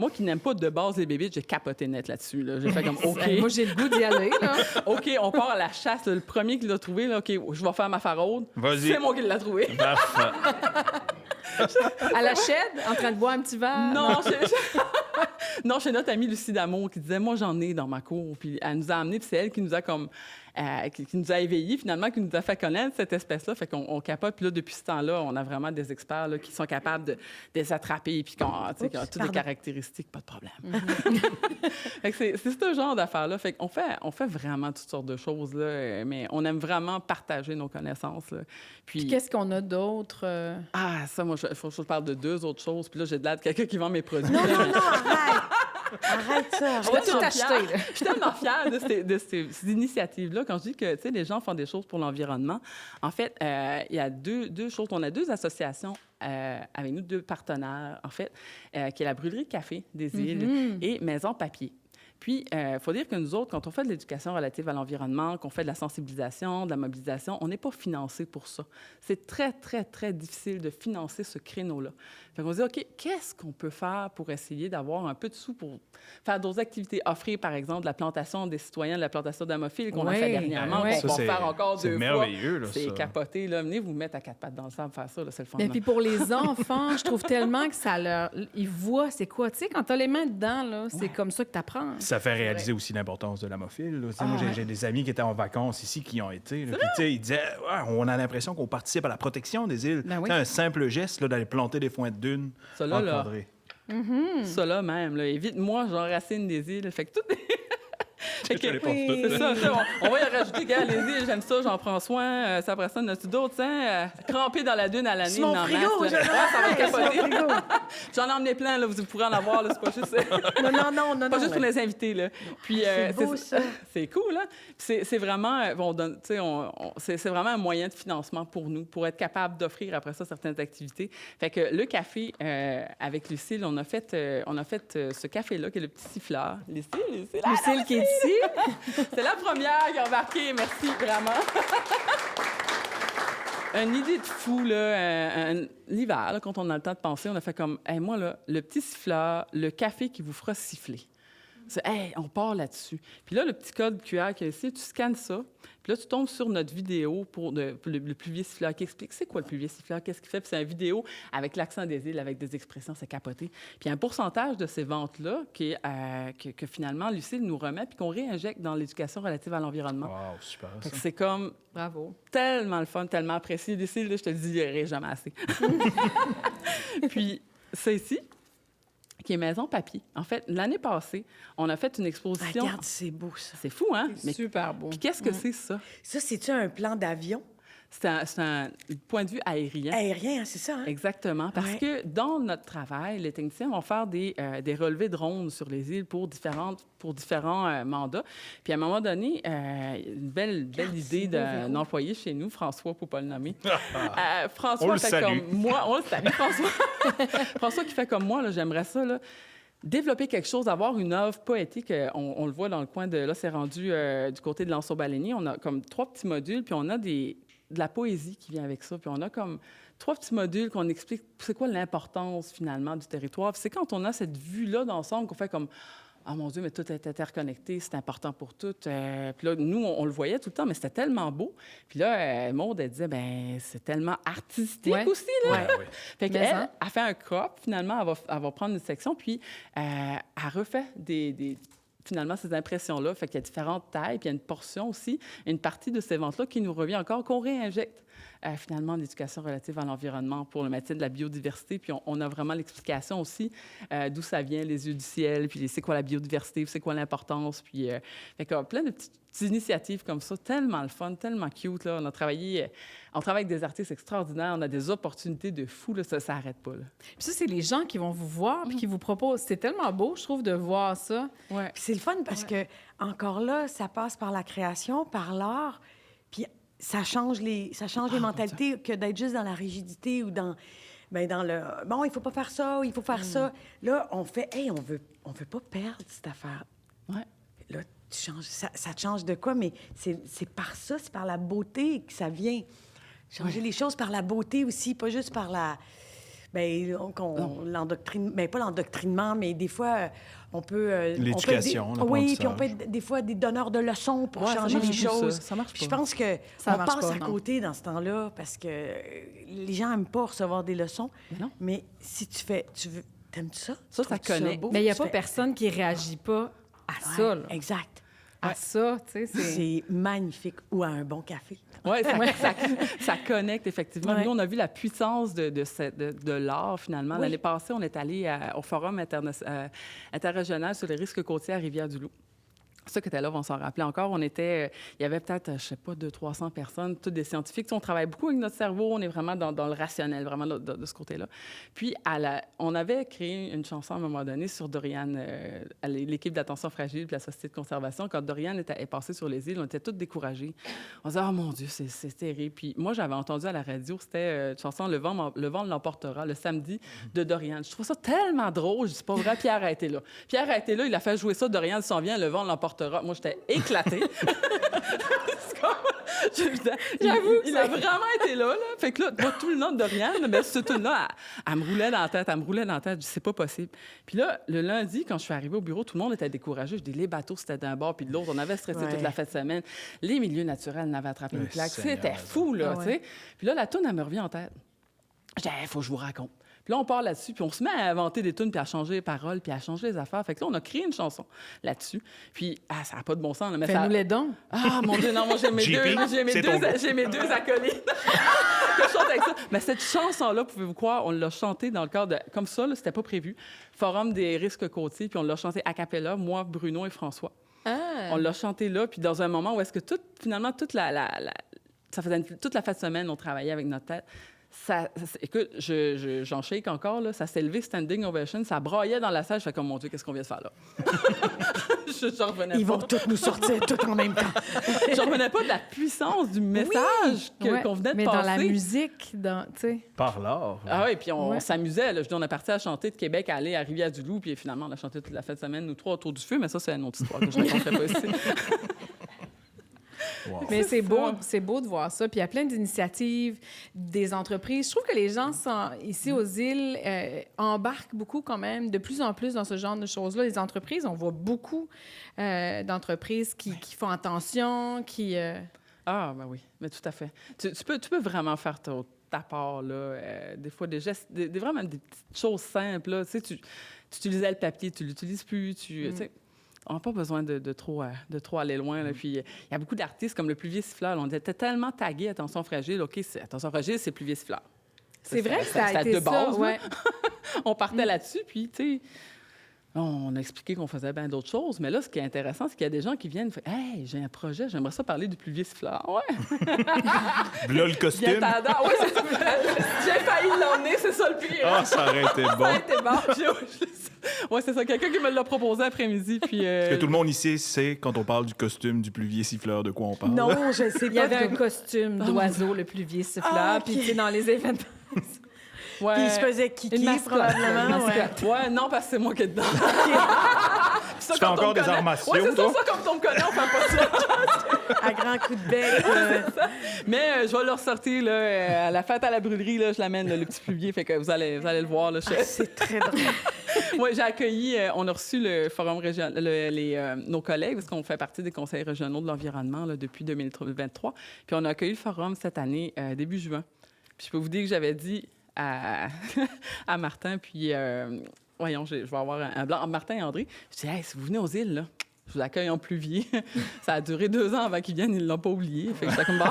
qui n'aime pas de base les bébites, j'ai capoté net là-dessus. Là. J'ai fait comme, OK, Moi, j'ai le goût d'y aller, là. OK, on part à la chasse. Là. Le premier qui l'a trouvé, là, OK, je vais faire ma faraude. Vas-y. C'est moi qui l'ai trouvé. Parfait. À la chaîne, en train de boire un petit verre. Non, chez notre amie Lucie Damour qui disait, moi, j'en ai dans ma cour. Puis elle nous a amenés, puis c'est elle qui nous a comme... qui nous a éveillés, finalement, qui nous a fait connaître cette espèce-là. Fait qu'on capote. Puis là, depuis ce temps-là, on a vraiment des experts là, qui sont capables de les attraper puis qui ont toutes les caractéristiques, pas de problème. Fait que c'est ce genre d'affaires-là. Fait qu'on fait vraiment toutes sortes de choses, là, mais on aime vraiment partager nos connaissances. Là. Puis qu'est-ce qu'on a d'autre? Ah, ça, moi, il faut que je parle de 2 autres choses. Puis là, j'ai de l'air de quelqu'un qui vend mes produits. Non, là, non, mais- non, arrête. Arrête ça. Je vais tout acheter, là. Je suis tellement fière de ces initiatives-là. Quand je dis que les gens font des choses pour l'environnement, en fait, il y a deux choses. On a 2 associations avec nous, 2 partenaires, en fait, qui est la Brûlerie de Café des Îles et Maison Papier. Puis, il faut dire que nous autres, quand on fait de l'éducation relative à l'environnement, qu'on fait de la sensibilisation, de la mobilisation, on n'est pas financé pour ça. C'est très, très, très difficile de financer ce créneau-là. Fait qu'on se dit, OK, qu'est-ce qu'on peut faire pour essayer d'avoir un peu de sous pour faire d'autres activités? Offrir, par exemple, de la plantation des citoyens, de la plantation d'amophiles qu'on a fait dernièrement, ouais. qu'on va Ça, faire encore 2 c'est fois. merveilleux, là, C'est ça. capoté, là. Venez vous mettre à 4 pattes dans le sable, faire ça, là, c'est le fun. Et là. puis pour les enfants, je trouve tellement que ça leur... Ils voient c'est quoi. Tu sais, quand t'as les mains dedans, là, c'est comme ça que t'apprends. Ça fait réaliser aussi l'importance de l'homophile. Là. Tu sais, moi, j'ai des amis qui étaient en vacances ici qui y ont été. Là. Puis, tu sais, ils disaient ouais, on a l'impression qu'on participe à la protection des îles. Ben oui. Tu sais, un simple geste là, d'aller planter des foins de dunes. Ça, là, encadrés. Ça là même, là. Évite-moi, j'enracine des îles. Fait que tout Je te les porte toutes. c'est ça. On va y rajouter, gars, les îles, j'aime ça, j'en prends soin. Ça après ça, n'as-tu d'autres, hein? Cramper dans la dune à l'année, C'est mon en frigo, masse, là. je Ouais, ça va c'est mon capoter. frigo. J'en ai emmené plein, là, vous pourrez en avoir, là, c'est pas juste... Non. Pas juste pour les invités, là. Puis, C'est beau, ça. C'est cool, hein? Puis c'est vraiment... Bon, tu sais, c'est vraiment un moyen de financement pour nous, pour être capable d'offrir après ça certaines activités. Fait que le café, avec Lucille, on a fait ce café-là, qui est le petit siffleur. Lucille, Lucille qui est ici. c'est la première qui a embarqué. Merci, vraiment. Une idée de fou, là. L'hiver, là, quand on a le temps de penser, on a fait comme, hey, moi, là, le petit siffleur, le café qui vous fera siffler. C'est, hey, on part là-dessus. Puis là, le petit code QR qu'il y a ici, tu scannes ça. Puis là, tu tombes sur notre vidéo pour le pluvier siffleur qui explique c'est quoi le pluvier siffleur, qu'est-ce qu'il fait. Puis c'est une vidéo avec l'accent des îles, avec des expressions, c'est capoté. Puis un pourcentage de ces ventes-là que finalement, Lucille nous remet puis qu'on réinjecte dans l'éducation relative à l'environnement. Wow, super. Fait Ça. que c'est comme Bravo. tellement le fun, tellement apprécié. Lucille, là, je te le dirai jamais assez. Puis ça ici, qui est Maison Papier. En fait, l'année passée, on a fait une exposition. Regarde, c'est beau, ça. C'est fou, hein? C'est super beau. Puis qu'est-ce que c'est, ça? Ça, c'est-tu un plan d'avion? C'est un point de vue aérien. Aérien, hein, c'est ça, hein? Exactement. Parce Ouais. que dans notre travail, les techniciens vont faire des relevés de rondes sur les îles pour différents mandats. Puis à un moment donné, une belle idée d'un employé chez nous, François, pour ne pas le nommer. François On le fait salue. comme moi. On le salue, François. François qui fait comme moi, là, j'aimerais ça, là, développer quelque chose, avoir une œuvre poétique. On le voit dans le coin de... Là, c'est rendu du côté de l'Anse-aux-Baleiniers. On a comme 3 petits modules, puis on a de la poésie qui vient avec ça. Puis on a comme 3 petits modules qu'on explique c'est quoi l'importance, finalement, du territoire. Puis c'est quand on a cette vue-là d'ensemble qu'on fait comme « Ah, mon Dieu, mais tout est interconnecté, c'est important pour tout. » Puis là, nous, on le voyait tout le temps, mais c'était tellement beau. Puis là, Maude, elle disait « ben c'est tellement artistique aussi, là. Ouais, ouais. Fait Mais qu'elle, hein? elle fait un crop, finalement, elle va prendre une section, puis elle refait finalement, ces impressions-là. Fait qu'il y a différentes tailles, puis il y a une portion aussi, une partie de ces ventes-là qui nous revient encore, qu'on réinjecte finalement en éducation relative à l'environnement pour le maintien de la biodiversité. Puis on a vraiment l'explication aussi d'où ça vient, les yeux du ciel, puis c'est quoi la biodiversité, puis c'est quoi l'importance. Puis fait que plein de petites initiatives comme ça, tellement le fun, tellement cute. Là. On travaille avec des artistes extraordinaires, on a des opportunités de fou, là, ça n'arrête pas. Là. Puis ça, c'est les gens qui vont vous voir puis qui vous proposent. C'est tellement beau, je trouve, de voir ça. Ouais. Puis c'est le fun parce que, encore là, ça passe par la création, par l'art, puis ça change les mentalités que d'être juste dans la rigidité ou dans le « bon, il faut pas faire ça, ou il faut faire ça ». Là, on fait « hey, on veut pas perdre cette affaire ». Ouais. Là, tu changes, ça te change de quoi, mais c'est par ça, c'est par la beauté que ça vient. Changer les choses par la beauté aussi, pas juste par la... l'endoctrinement, pas l'endoctrinement, mais des fois, on peut... L'éducation, oui, l'apprentissage. puis on peut être des fois des donneurs de leçons pour Ouais, ça changer marche les plus, ça. choses. Ça marche Puis je pas. pense que Ça on marche passe pas, à non. côté dans ce temps-là parce que les gens n'aiment pas recevoir des leçons. Mais non. Mais si t'aimes ça? Ça Trouves-tu connecte. beau? Mais il n'y a Tu pas fais- personne qui réagit pas à Ouais, ça, là. exact. À ça, tu sais, c'est... C'est magnifique. Ou à un bon café. Oui, ça connecte, effectivement. Ouais. Nous, on a vu la puissance de l'art, finalement. Oui. L'année passée, on est allé au Forum interrégional sur les risques côtiers à Rivière-du-Loup. Ceux qui étaient là vont s'en rappeler encore. Il y avait peut-être, je sais pas, 200-300 personnes, tous des scientifiques. Tu sais, on travaille beaucoup avec notre cerveau, on est vraiment dans le rationnel, vraiment de ce côté-là. Puis, on avait créé une chanson à un moment donné sur Dorian, l'équipe d'attention fragile de la Société de conservation. Quand Dorian est passé sur les îles, on était tous découragés. On se disait, oh mon Dieu, c'est terrible. Puis moi, j'avais entendu à la radio, c'était une chanson Le vent l'emportera, le samedi, de Dorian. Je trouve ça tellement drôle. Je dis, pas vrai, Pierre a été là. Pierre a été là, il a fait jouer ça, Dorian s'en vient, Le vent l'emportera. Moi, j'étais éclatée. Il a vraiment été là. Fait que là, moi, tout le long de Dorian, mais ce tune-là, elle me roulait dans la tête. Je dis, c'est pas possible. Puis là, le lundi, quand je suis arrivée au bureau, tout le monde était découragé. Je dis, les bateaux, c'était d'un bord puis de l'autre. On avait stressé toute la fête de semaine. Les milieux naturels n'avaient attrapé une claque. Seigneur. C'était fou, là, Ah tu sais. Puis là, la toune, elle me revient en tête. Je dis, il faut que je vous raconte. Puis là, on part là-dessus, puis on se met à inventer des tunes, puis à changer les paroles, puis à changer les affaires. Fait que là, on a créé une chanson là-dessus. Puis, ça n'a pas de bon sens. Là, mais Fais-nous les dons. Ah, mon Dieu, non, moi, j'ai mes JP, j'ai mes deux acolytes que je chante avec ça. Mais cette chanson-là, pouvez-vous croire, on l'a chantée dans le cadre de... Comme ça, là, c'était pas prévu. Forum des risques côtiers, puis on l'a chantée a cappella, moi, Bruno et François. On l'a chanté là, puis dans un moment où est-ce que finalement, toute ça faisait toute la fin de semaine, on travaillait avec notre tête. Écoute, j'en shake encore, là. Ça s'est levé, standing ovation. Ça braillait dans la salle. Je fais comme, mon Dieu, qu'est-ce qu'on vient de faire là? je revenais Ils pas. vont tous nous sortir, tout en même temps. Je revenais pas de la puissance du message qu'on venait de mais passer. dans la musique, tu sais. Par l'art. Ah oui, puis on s'amusait. Là. Je dis, on est parti à chanter de Québec, à aller à Rivière-du-Loup, puis finalement, on a chanté toute la fin de semaine, nous trois autour du feu, mais ça, c'est une autre histoire que je ne raconterai pas ici. Wow. Mais c'est ça. beau de voir ça. Puis il y a plein d'initiatives, des entreprises. Je trouve que les gens ici aux îles embarquent beaucoup quand même, de plus en plus dans ce genre de choses-là. Les entreprises, on voit beaucoup d'entreprises qui font attention, qui... Ah, ben oui, mais tout à fait. Tu peux vraiment faire ta part, là. Des fois, des gestes, vraiment des petites choses simples, là. Tu sais, tu utilisais le papier, tu l'utilises plus, tu sais. On n'a pas besoin de trop aller loin. Là. Puis, il y a beaucoup d'artistes comme le Pluvier Siffleur. Là, on était tellement tagués Attention fragile. OK, Attention fragile, c'est Pluvier Siffleur. C'est vrai que ça a été de base, ça, ouais. On partait là-dessus, puis, tu sais, on a expliqué qu'on faisait bien d'autres choses. Mais là, ce qui est intéressant, c'est qu'il y a des gens qui viennent et font « Hey, j'ai un projet, j'aimerais ça parler du Pluvier Siffleur. » Ouais. Là, le costume. Oui, c'est ça. J'ai failli l'emmener, c'est ça le pire. Ah, ça aurait été bon. Ça a été bon. Oui, c'est ça. Quelqu'un qui me l'a proposé après-midi. Puis, Est-ce que tout le monde ici sait, quand on parle du costume du pluvier siffleur, de quoi on parle? Non, je sais pas. Il y avait un costume d'oiseau, le Pluvier Siffleur. Puis, tu sais, dans les événements... ouais. Puis il se faisait kiki, Une mascotte, probablement. une mascotte. Ouais, non, parce que c'est moi qui est dedans. Tu fais encore des arts martiaux, Oui, c'est toi? ça, comme on me connaît, on fait pas ça. À grands coups de bec. Mais je vais le ressortir là, à la fête à la brûlerie, là, je l'amène, le petit pluvier, fait que vous allez le voir. Là, C'est très drôle. Oui, j'ai accueilli, on a reçu le forum régional, nos collègues, parce qu'on fait partie des conseils régionaux de l'environnement là, depuis 2023. Puis on a accueilli le forum cette année, début juin. Puis je peux vous dire que j'avais dit à Martin, puis voyons, je vais avoir un blanc. Martin et André, je dis, hey, si vous venez aux îles, là, je vous accueille en pluvier. Ça a duré 2 ans avant qu'ils viennent, ils ne l'ont pas oublié. Fait que j'étais comme, bon.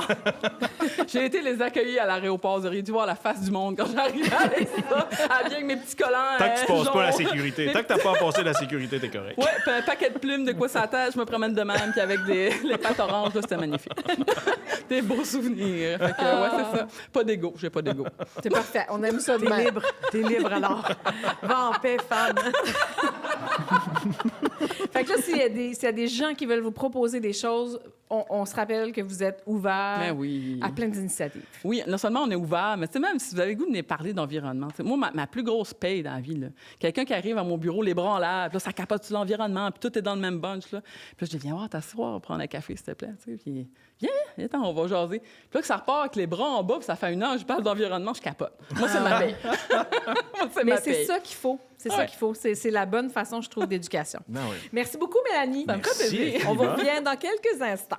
J'ai été les accueillir à l'aéroport. Vous auriez dû voir la face du monde quand j'arrivais avec ça, habillée avec mes petits collants. Tant que tu passes jaunes. pas la sécurité. Tant que t'as pas passé la sécurité, t'es correct. Oui, puis un paquet de plumes, de quoi ça tâche, je me promène de même, puis avec les pattes oranges, là, c'était magnifique. Des beaux souvenirs. Fait que, ouais, c'est ça. Pas d'ego, j'ai pas d'ego. C'est parfait. On aime ça de T'es même. libre. T'es libre, alors. Va en paix, femme. Fait que là, s'il y a des gens qui veulent vous proposer des choses, on se rappelle que vous êtes ouvert Mais oui. à plein d'initiatives. Oui, non seulement on est ouvert, mais tu sais, même si vous avez le goût de venir parler d'environnement, tu sais, moi, ma plus grosse paye dans la vie, là, quelqu'un qui arrive à mon bureau, les bras en l'air, puis là, ça capote sur l'environnement, puis tout est dans le même bunch, là. Puis là, je dis, viens voir, t'asseoir, prendre un café, s'il te plaît, tu sais, puis viens, on va jaser. Puis là, que ça repart avec les bras en bas, puis ça fait 1 heure, je parle d'environnement, je capote. Moi, c'est ma paye. Moi, c'est Mais ma c'est paye. ça qu'il faut. C'est ça Ouais. qu'il faut. C'est la bonne façon, je trouve, d'éducation. Ben oui. Merci beaucoup, Mélanie. Ça me fait Merci, plaisir. On vous infiniment. revient dans quelques instants.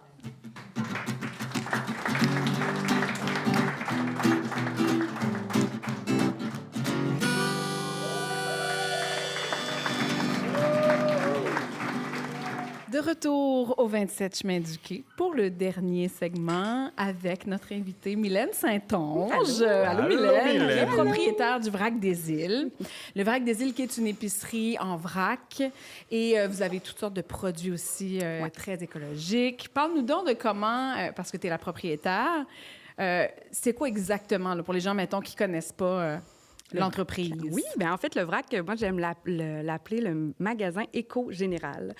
De retour au 27 chemin du Quai pour le dernier segment avec notre invitée Mylène Saint-Onge. Allô, Mylène, qui est Mylène. propriétaire du Vrac des Îles. Le Vrac des Îles qui est une épicerie en vrac et vous avez toutes sortes de produits aussi très écologiques. Parle-nous donc de comment, parce que tu es la propriétaire, c'est quoi exactement là, pour les gens, mettons, qui ne connaissent pas l'entreprise? Oui, bien en fait, le vrac, moi, j'aime l'appeler le magasin éco-général.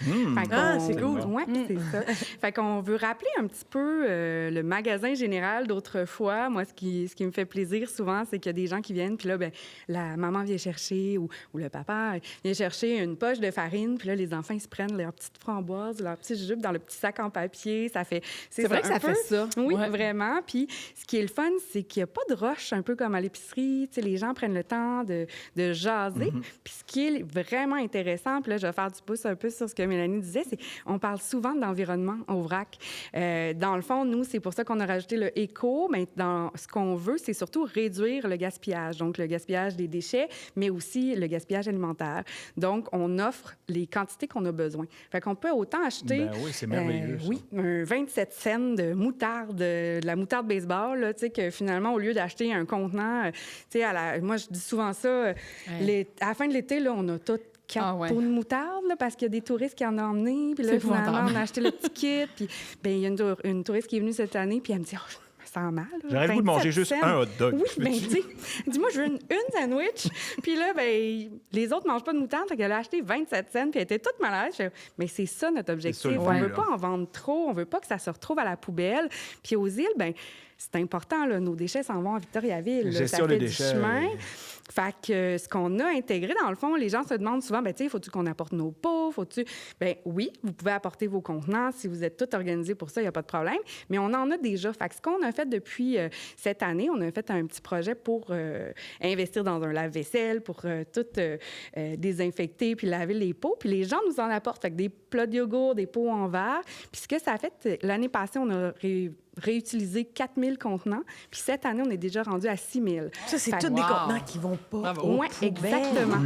Ah, c'est cool. Oui, c'est ça. Fait qu'on veut rappeler un petit peu le magasin général d'autrefois. Moi, ce qui me fait plaisir souvent, c'est qu'il y a des gens qui viennent, puis là, bien, la maman vient chercher ou le papa vient chercher une poche de farine, puis là, les enfants, ils se prennent leurs petites framboises, leurs petits jujubes dans le petit sac en papier. Ça fait... C'est vrai que ça fait ça. Oui, Ouais. vraiment. Puis ce qui est le fun, c'est qu'il n'y a pas de rush, un peu comme à l'épicerie. Tu sais, les gens prennent le le temps de jaser. Puis ce qui est vraiment intéressant, puis là, je vais faire du pouce un peu sur ce que Mélanie disait, c'est qu'on parle souvent d'environnement au vrac. Dans le fond, nous, c'est pour ça qu'on a rajouté le éco, mais dans ce qu'on veut, c'est surtout réduire le gaspillage. Donc, le gaspillage des déchets, mais aussi le gaspillage alimentaire. Donc, on offre les quantités qu'on a besoin. Fait qu'on peut autant acheter... Ben oui, c'est merveilleux, ça. Oui, un 27 cents de moutarde, de la moutarde baseball, là, tu sais, que finalement, au lieu d'acheter un contenant, tu sais, moi, je dis souvent ça, à la fin de l'été, là, on a tout 4 pots de moutarde, là, parce qu'il y a des touristes qui en ont emmené. Puis là, finalement, on a acheté le petit kit. Puis, bien, il y a une touriste qui est venue cette année, puis elle me dit, oh, je me sens mal. J'aurais le goût de manger juste un hot dog. Oui, bien, dis-moi, je veux une sandwich. Puis là, ben, les autres ne mangent pas de moutarde, fait qu'elle a acheté 27 cents, puis elle était toute malade. Mais c'est ça notre objectif. On ne veut pas en vendre trop, on ne veut pas que ça se retrouve à la poubelle. Puis aux îles, ben, c'est important, là, nos déchets s'en vont à Victoriaville. Gestion des déchets. Chemin. Fait que ce qu'on a intégré, dans le fond, les gens se demandent souvent, ben, tu sais, faut-tu qu'on apporte nos pots? Faut-tu... Ben oui, vous pouvez apporter vos contenants. Si vous êtes tout organisé pour ça, il n'y a pas de problème. Mais on en a déjà. Fait que ce qu'on a fait depuis cette année, on a fait un petit projet pour investir dans un lave-vaisselle, pour tout désinfecter puis laver les pots. Puis les gens nous en apportent. Fait que des plats de yogourt, des pots en verre. Puis ce que ça a fait, l'année passée, on a réutilisé 4000 contenants. Puis cette année, on est déjà rendu à 6000. Ça, c'est tous des contenants qui vont pas aux Oui, exactement.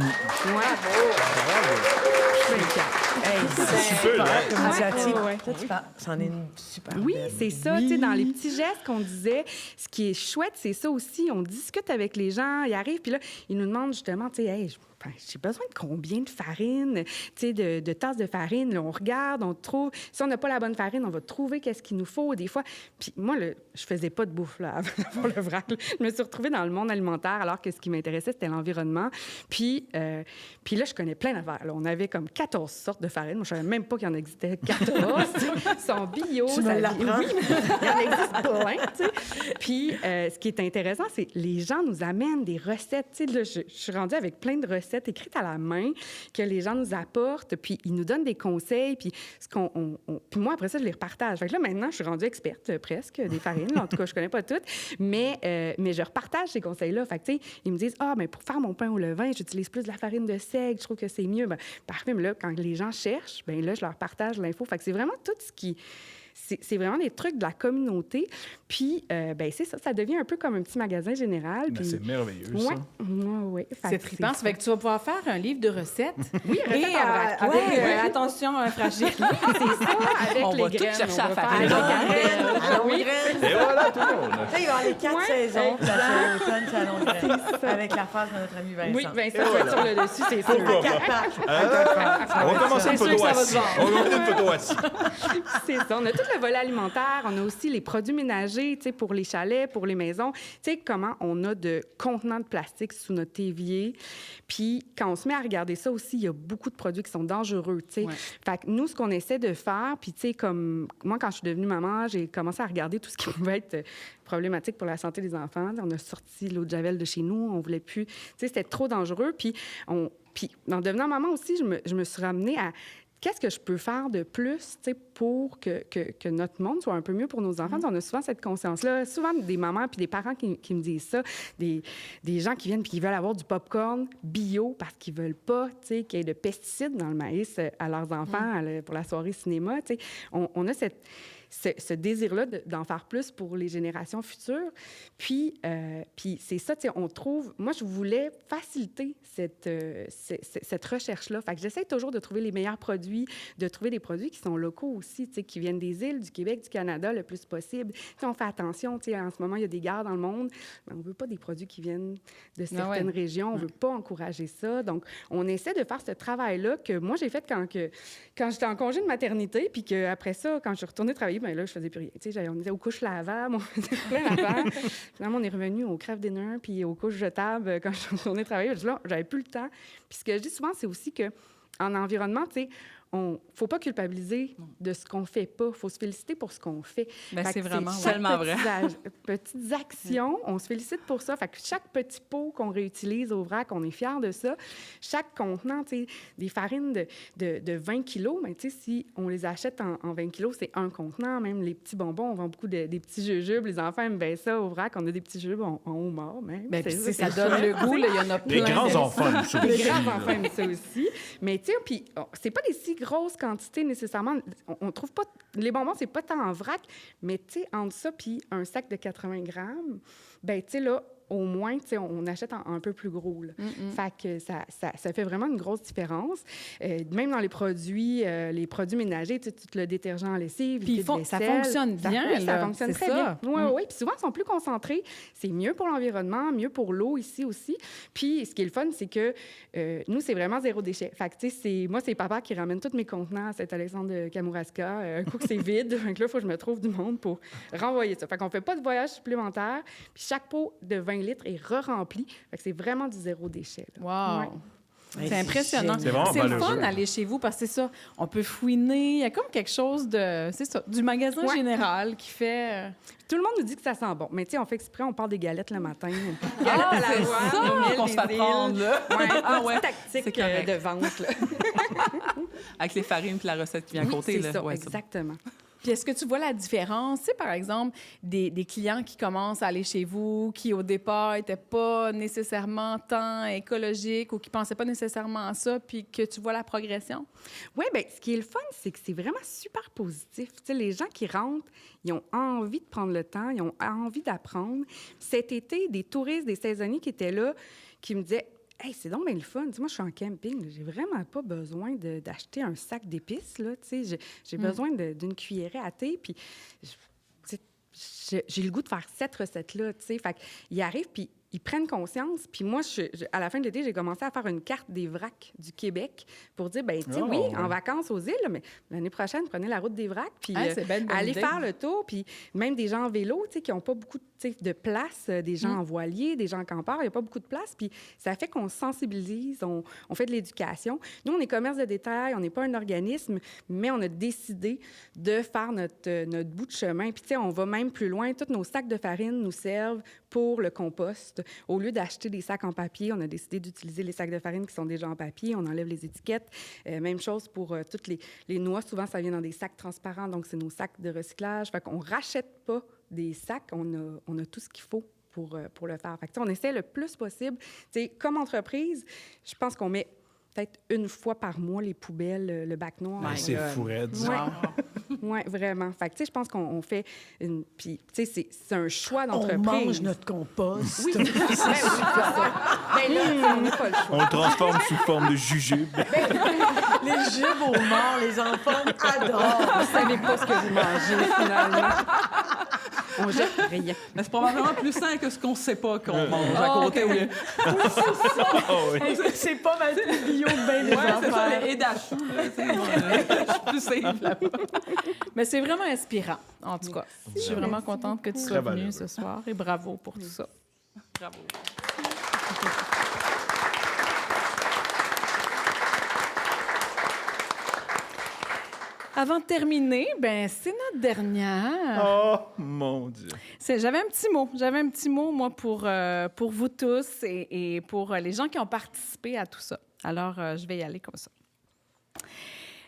C'est super, hein? comme initiative. Ouais. C'en est une super Oui, belle. c'est ça. Tu sais, dans les petits gestes qu'on disait, ce qui est chouette, c'est ça aussi. On discute avec les gens, ils arrivent, puis là, ils nous demandent justement, tu sais, hey, j'ai besoin de combien de farine, tu sais, de tasses de farine. Là, on regarde, on trouve. Si on n'a pas la bonne farine, on va trouver qu'est-ce qu'il nous faut. Des fois, puis moi, je faisais pas de bouffe là, pour le vrac. Je me suis retrouvée dans le monde alimentaire alors que ce qui m'intéressait, c'était l'environnement. Puis là, je connais plein d'affaires. Là. On avait comme 14 sortes de farine. Moi, je savais même pas qu'il y en existait 14. Ils sont bio. Tu me l'apprends. Oui, il y en existe plein, tu sais. Puis, ce qui est intéressant, c'est que les gens nous amènent des recettes. Tu sais, là, je suis rendue avec plein de recettes écrites à la main que les gens nous apportent, puis ils nous donnent des conseils, puis puis moi, après ça, je les repartage. Fait que là, maintenant, je suis rendue experte presque des farines. Là. En tout cas, je connais pas toutes, mais je repartage ces conseils-là. Fait que, tu sais, ils me disent, mais pour faire mon pain au levain, j'utilise plus de la farine de seigle, je trouve que c'est mieux. Ben, parfait, mais là, quand les gens cherchent, ben là, je leur partage l'info. Fait que c'est vraiment tout ce qui... C'est vraiment des trucs de la communauté. Puis, ben c'est ça, ça devient un peu comme un petit magasin général. Ben, Puis... c'est merveilleux, ouais. ça. Oui, C'est trippant. Ça fait que tu vas pouvoir faire un livre de recettes. Oui, Et attention, fragile. c'est ça, avec On les va tout graines. chercher à va faire faire les graines. Et voilà, tout le monde. Tu sais, il va y avoir les 4 saisons, puis la l'automne, salon de graines, avec la face de notre ami Vincent. Oui, Vincent, tu vas être sur le dessus, c'est sûr. Pourquoi pas? On va commencer une photo assis. On va commencer une photo assis. C'est ça. On a tout le volet alimentaire. On a aussi les produits ménagers, tu sais, pour les chalets, pour les maisons. Tu sais, comment on a de contenants de plastique sous notre évier. Puis, quand on se met à regarder ça aussi, il y a beaucoup de produits qui sont dangereux, tu sais. Ouais. Fait que nous, ce qu'on essaie de faire, puis tu sais, comme moi, quand je suis devenue maman, j'ai commencé à regarder tout ce qui pouvait être problématique pour la santé des enfants. On a sorti l'eau de Javel de chez nous. On voulait plus... Tu sais, c'était trop dangereux. Puis, en devenant maman aussi, je me suis ramenée à... Qu'est-ce que je peux faire de plus pour que notre monde soit un peu mieux pour nos enfants? On a souvent cette conscience-là. Souvent, des mamans puis des parents qui me disent ça, des gens qui viennent puis qui veulent avoir du popcorn bio parce qu'ils veulent pas qu'il y ait de pesticides dans le maïs à leurs enfants pour la soirée cinéma. On a ce désir-là d'en faire plus pour les générations futures. Puis c'est ça, on trouve... Moi, je voulais faciliter cette recherche-là. Fait que j'essaie toujours de trouver les meilleurs produits, de trouver des produits qui sont locaux aussi, qui viennent des îles, du Québec, du Canada, le plus possible. On fait attention, en ce moment, il y a des guerres dans le monde, mais on ne veut pas des produits qui viennent de certaines régions. On ne veut pas encourager ça. Donc, on essaie de faire ce travail-là que moi, j'ai fait quand j'étais en congé de maternité, puis qu'après ça, quand je suis retournée travailler, bien là, je faisais plus rien. On était aux couches lavables, on faisait plein d'affaires. Finalement, on est revenu au craft dinner puis aux couches jetables quand je suis retournée travailler. Là, j'avais plus le temps. Puis ce que je dis souvent, c'est aussi qu'en environnement, faut pas culpabiliser de ce qu'on fait pas. Faut se féliciter pour ce qu'on fait. Ben, Fait c'est que vraiment chaque tellement vrai. petites actions, on se félicite pour ça. Fait que chaque petit pot qu'on réutilise au vrac, on est fiers de ça. Chaque contenant, tu sais, des farines de 20 kilos, mais tu sais, si on les achète en 20 kilos, c'est un contenant. Même les petits bonbons, on vend beaucoup des petits jujubes. Les enfants aiment bien ça au vrac. On a des petits jujubes en homard, même. Ben, puis C'est ça donne le goût, là, il y en a plein. Les grands enfants aiment ça Les aussi, grands là. enfants aiment ça aussi. Mais tu sais, puis c'est pas des si grosses quantités nécessairement. On trouve pas... Les bonbons, c'est pas tant en vrac, mais tu sais, entre ça puis un sac de 80 grammes, ben tu sais, là, au moins, tu sais, on achète un peu plus gros, là. Fait que ça fait vraiment une grosse différence. Même dans les produits ménagers, tu sais, tout le détergent en lessive, Puis liquide ça vaisselle, fonctionne bien, ça là. fonctionne C'est très ça. bien. Oui, oui. Puis souvent, ils sont plus concentrés. C'est mieux pour l'environnement, mieux pour l'eau ici aussi. Puis ce qui est le fun, c'est que nous, c'est vraiment zéro déchet. Fait que, tu sais, moi, c'est papa qui ramène tous mes contenants à Saint-Alexandre de Kamouraska. Un coup que c'est vide, fait que là, il faut que je me trouve du monde pour renvoyer ça. Fait qu'on fait pas de voyage supplémentaire. Puis chaque pot de 20 litres est re-rempli. Fait que c'est vraiment du zéro déchet, là. Wow! Ouais. C'est impressionnant. C'est vraiment C'est le valeureux. fun d'aller chez vous parce que c'est ça, on peut fouiner. Il y a comme quelque chose de, c'est ça, du magasin Ouais. général qui fait... Tout le monde nous dit que ça sent bon. Mais tu sais, on fait exprès, on part des galettes le matin. Ah, Galettes à c'est l'avoine, ça au miel qu'on se des fait îles. prendre, là. Ouais, Ah ouais, tactique c'est correct. de vente, là. Avec les farines puis la recette qui vient à côté. c'est là. ça, Ouais, c'est exactement. Puis est-ce que tu vois la différence? Tu sais, par exemple, des clients qui commencent à aller chez vous, qui au départ n'étaient pas nécessairement tant écologiques ou qui ne pensaient pas nécessairement à ça, puis que tu vois la progression? Oui, bien, ce qui est le fun, c'est que c'est vraiment super positif. Tu sais, les gens qui rentrent, ils ont envie de prendre le temps, ils ont envie d'apprendre. Cet été, des touristes, des saisonniers qui étaient là, qui me disaient « Hey, c'est donc bien le fun. Tu sais, moi, je suis en camping. Là. J'ai vraiment pas besoin d'acheter un sac d'épices. Là. Tu sais, j'ai besoin d'une cuillerée à thé. Puis, j'ai le goût de faire cette recette-là. Tu sais, fait qu'ils arrivent, puis ils prennent conscience. Puis moi, à la fin de l'été, j'ai commencé à faire une carte des vracs du Québec pour dire, bien, tu sais, oui, en vacances aux îles, mais l'année prochaine, prenez la route des vracs, puis c'est bien une bonne allez idée. faire le tour. Puis même des gens en vélo, tu sais, qui n'ont pas beaucoup de place, des gens en voilier, des gens en campeur, il n'y a pas beaucoup de place. Puis ça fait qu'on sensibilise, on fait de l'éducation. Nous, on est commerce de détail, on n'est pas un organisme, mais on a décidé de faire notre bout de chemin. Puis, tu sais, on va même plus loin. Tous nos sacs de farine nous servent pour le compost. Au lieu d'acheter des sacs en papier, on a décidé d'utiliser les sacs de farine qui sont déjà en papier. On enlève les étiquettes. Même chose pour toutes les noix. Souvent, ça vient dans des sacs transparents, donc c'est nos sacs de recyclage. Fait qu'on rachète pas des sacs. On a tout ce qu'il faut pour le faire. Fait que, on essaie le plus possible. Tu sais, comme entreprise, je pense qu'on met peut-être une fois par mois les poubelles, le bac noir. Ah, c'est fou, raide. Oui, vraiment. Fait que, tu sais, je pense qu'on fait une... Puis, tu sais, c'est un choix On d'entreprise. mange notre compost. Oui, c'est ça. Ben là, on n'a pas le choix. On le transforme sous forme de jujube. Les jubes au mort, les enfants adorent. Vous savez pas ce que vous mangez, finalement. On jette rien. Mais c'est probablement plus sain que ce qu'on ne sait pas qu'on mange à côté. OK. Oh, oui. C'est pas mal plus bio, ben les Oui, c'est ça, affaires. les haies d'achou. là, tu sais, je suis plus safe là-bas. Mais c'est vraiment inspirant, en tout cas. Je suis vraiment contente que tu sois Très venue valeureux. ce soir et bravo pour tout ça. Bravo. Avant de terminer, ben c'est notre dernière. Oh, mon Dieu. J'avais un petit mot, moi, pour vous tous et pour les gens qui ont participé à tout ça. Alors, je vais y aller comme ça.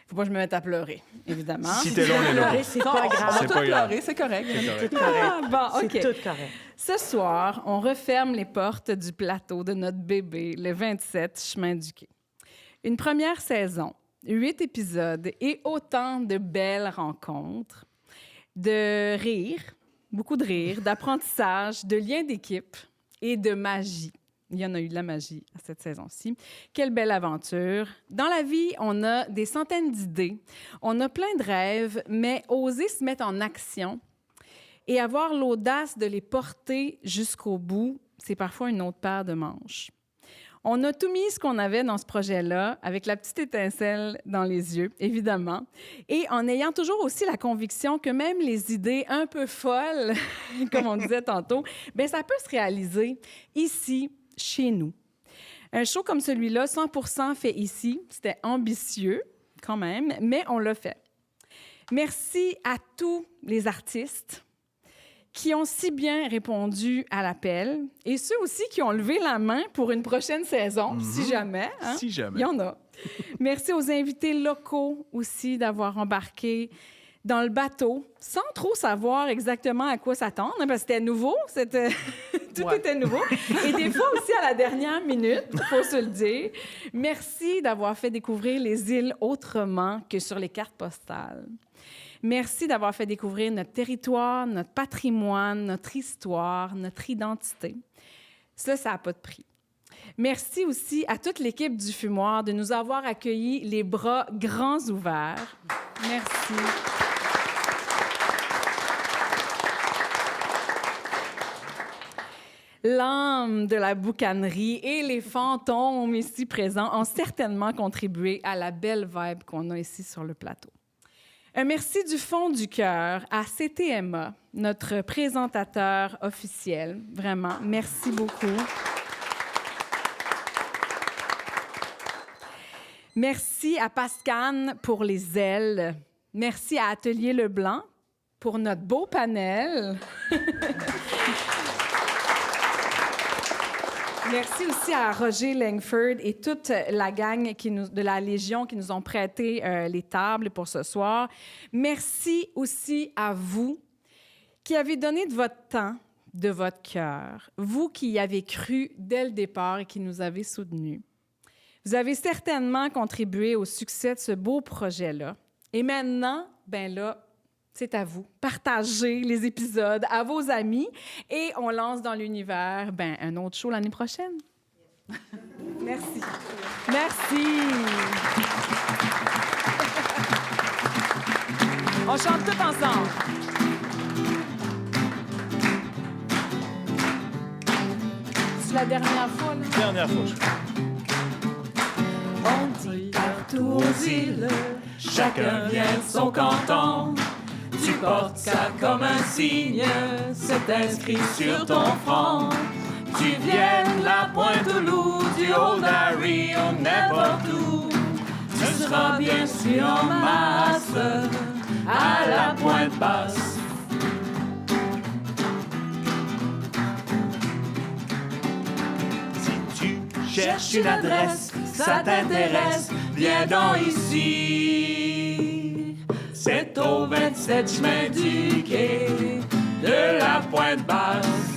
Faut pas que je me mette à pleurer, évidemment. Si t'es là, on est là. Pleurer, c'est Non, pas on grave. va C'est tout pas grave. pleurer, c'est correct. C'est correct. Ah, bon, OK. C'est tout correct. Ce soir, on referme les portes du plateau de notre bébé, le 27 Chemin du Quai. Une première saison, 8 épisodes et autant de belles rencontres, de rire, beaucoup de rire, d'apprentissage, de liens d'équipe et de magie. Il y en a eu de la magie à cette saison-ci. Quelle belle aventure. Dans la vie, on a des centaines d'idées, on a plein de rêves, mais oser se mettre en action et avoir l'audace de les porter jusqu'au bout, c'est parfois une autre paire de manches. On a tout mis ce qu'on avait dans ce projet-là, avec la petite étincelle dans les yeux, évidemment, et en ayant toujours aussi la conviction que même les idées un peu folles, comme on disait tantôt, bien, ça peut se réaliser ici, chez nous. Un show comme celui-là, 100% fait ici, c'était ambitieux, quand même, mais on l'a fait. Merci à tous les artistes qui ont si bien répondu à l'appel et ceux aussi qui ont levé la main pour une prochaine saison, si jamais. Hein? Si jamais. Il y en a. Merci aux invités locaux aussi d'avoir embarqué dans le bateau sans trop savoir exactement à quoi s'attendre, hein, parce que c'était nouveau, tout était nouveau. Et des fois aussi à la dernière minute, il faut se le dire. Merci d'avoir fait découvrir les îles autrement que sur les cartes postales. Merci d'avoir fait découvrir notre territoire, notre patrimoine, notre histoire, notre identité. Ça n'a pas de prix. Merci aussi à toute l'équipe du Fumoir de nous avoir accueillis les bras grands ouverts. Merci. L'âme de la boucanerie et les fantômes ici présents ont certainement contribué à la belle vibe qu'on a ici sur le plateau. Un merci du fond du cœur à CTMA, notre présentateur officiel. Vraiment, merci beaucoup. Merci à Pascane pour les ailes. Merci à Atelier Leblanc pour notre beau panel. Merci aussi à Roger Langford et toute la gang de la Légion qui nous ont prêté les tables pour ce soir. Merci aussi à vous qui avez donné de votre temps, de votre cœur, vous qui y avez cru dès le départ et qui nous avez soutenus. Vous avez certainement contribué au succès de ce beau projet-là. Et maintenant, ben là, c'est à vous. Partagez les épisodes à vos amis et on lance dans l'univers un autre show l'année prochaine. Merci. Merci. On chante tous ensemble. C'est la dernière fois, là? Dernière fois, je crois. On dit partout aux îles, chacun vient de son canton. Tu portes ça comme un signe, c'est inscrit sur ton front. Tu viens de la Pointe-au-Loup, du Haut-Harry ou n'importe où. Tu seras bien sûr en masse à la Pointe-Basse. Si tu cherches une adresse, ça t'intéresse, viens donc ici. C'est au 27 chemin du quai de la Pointe-Basse.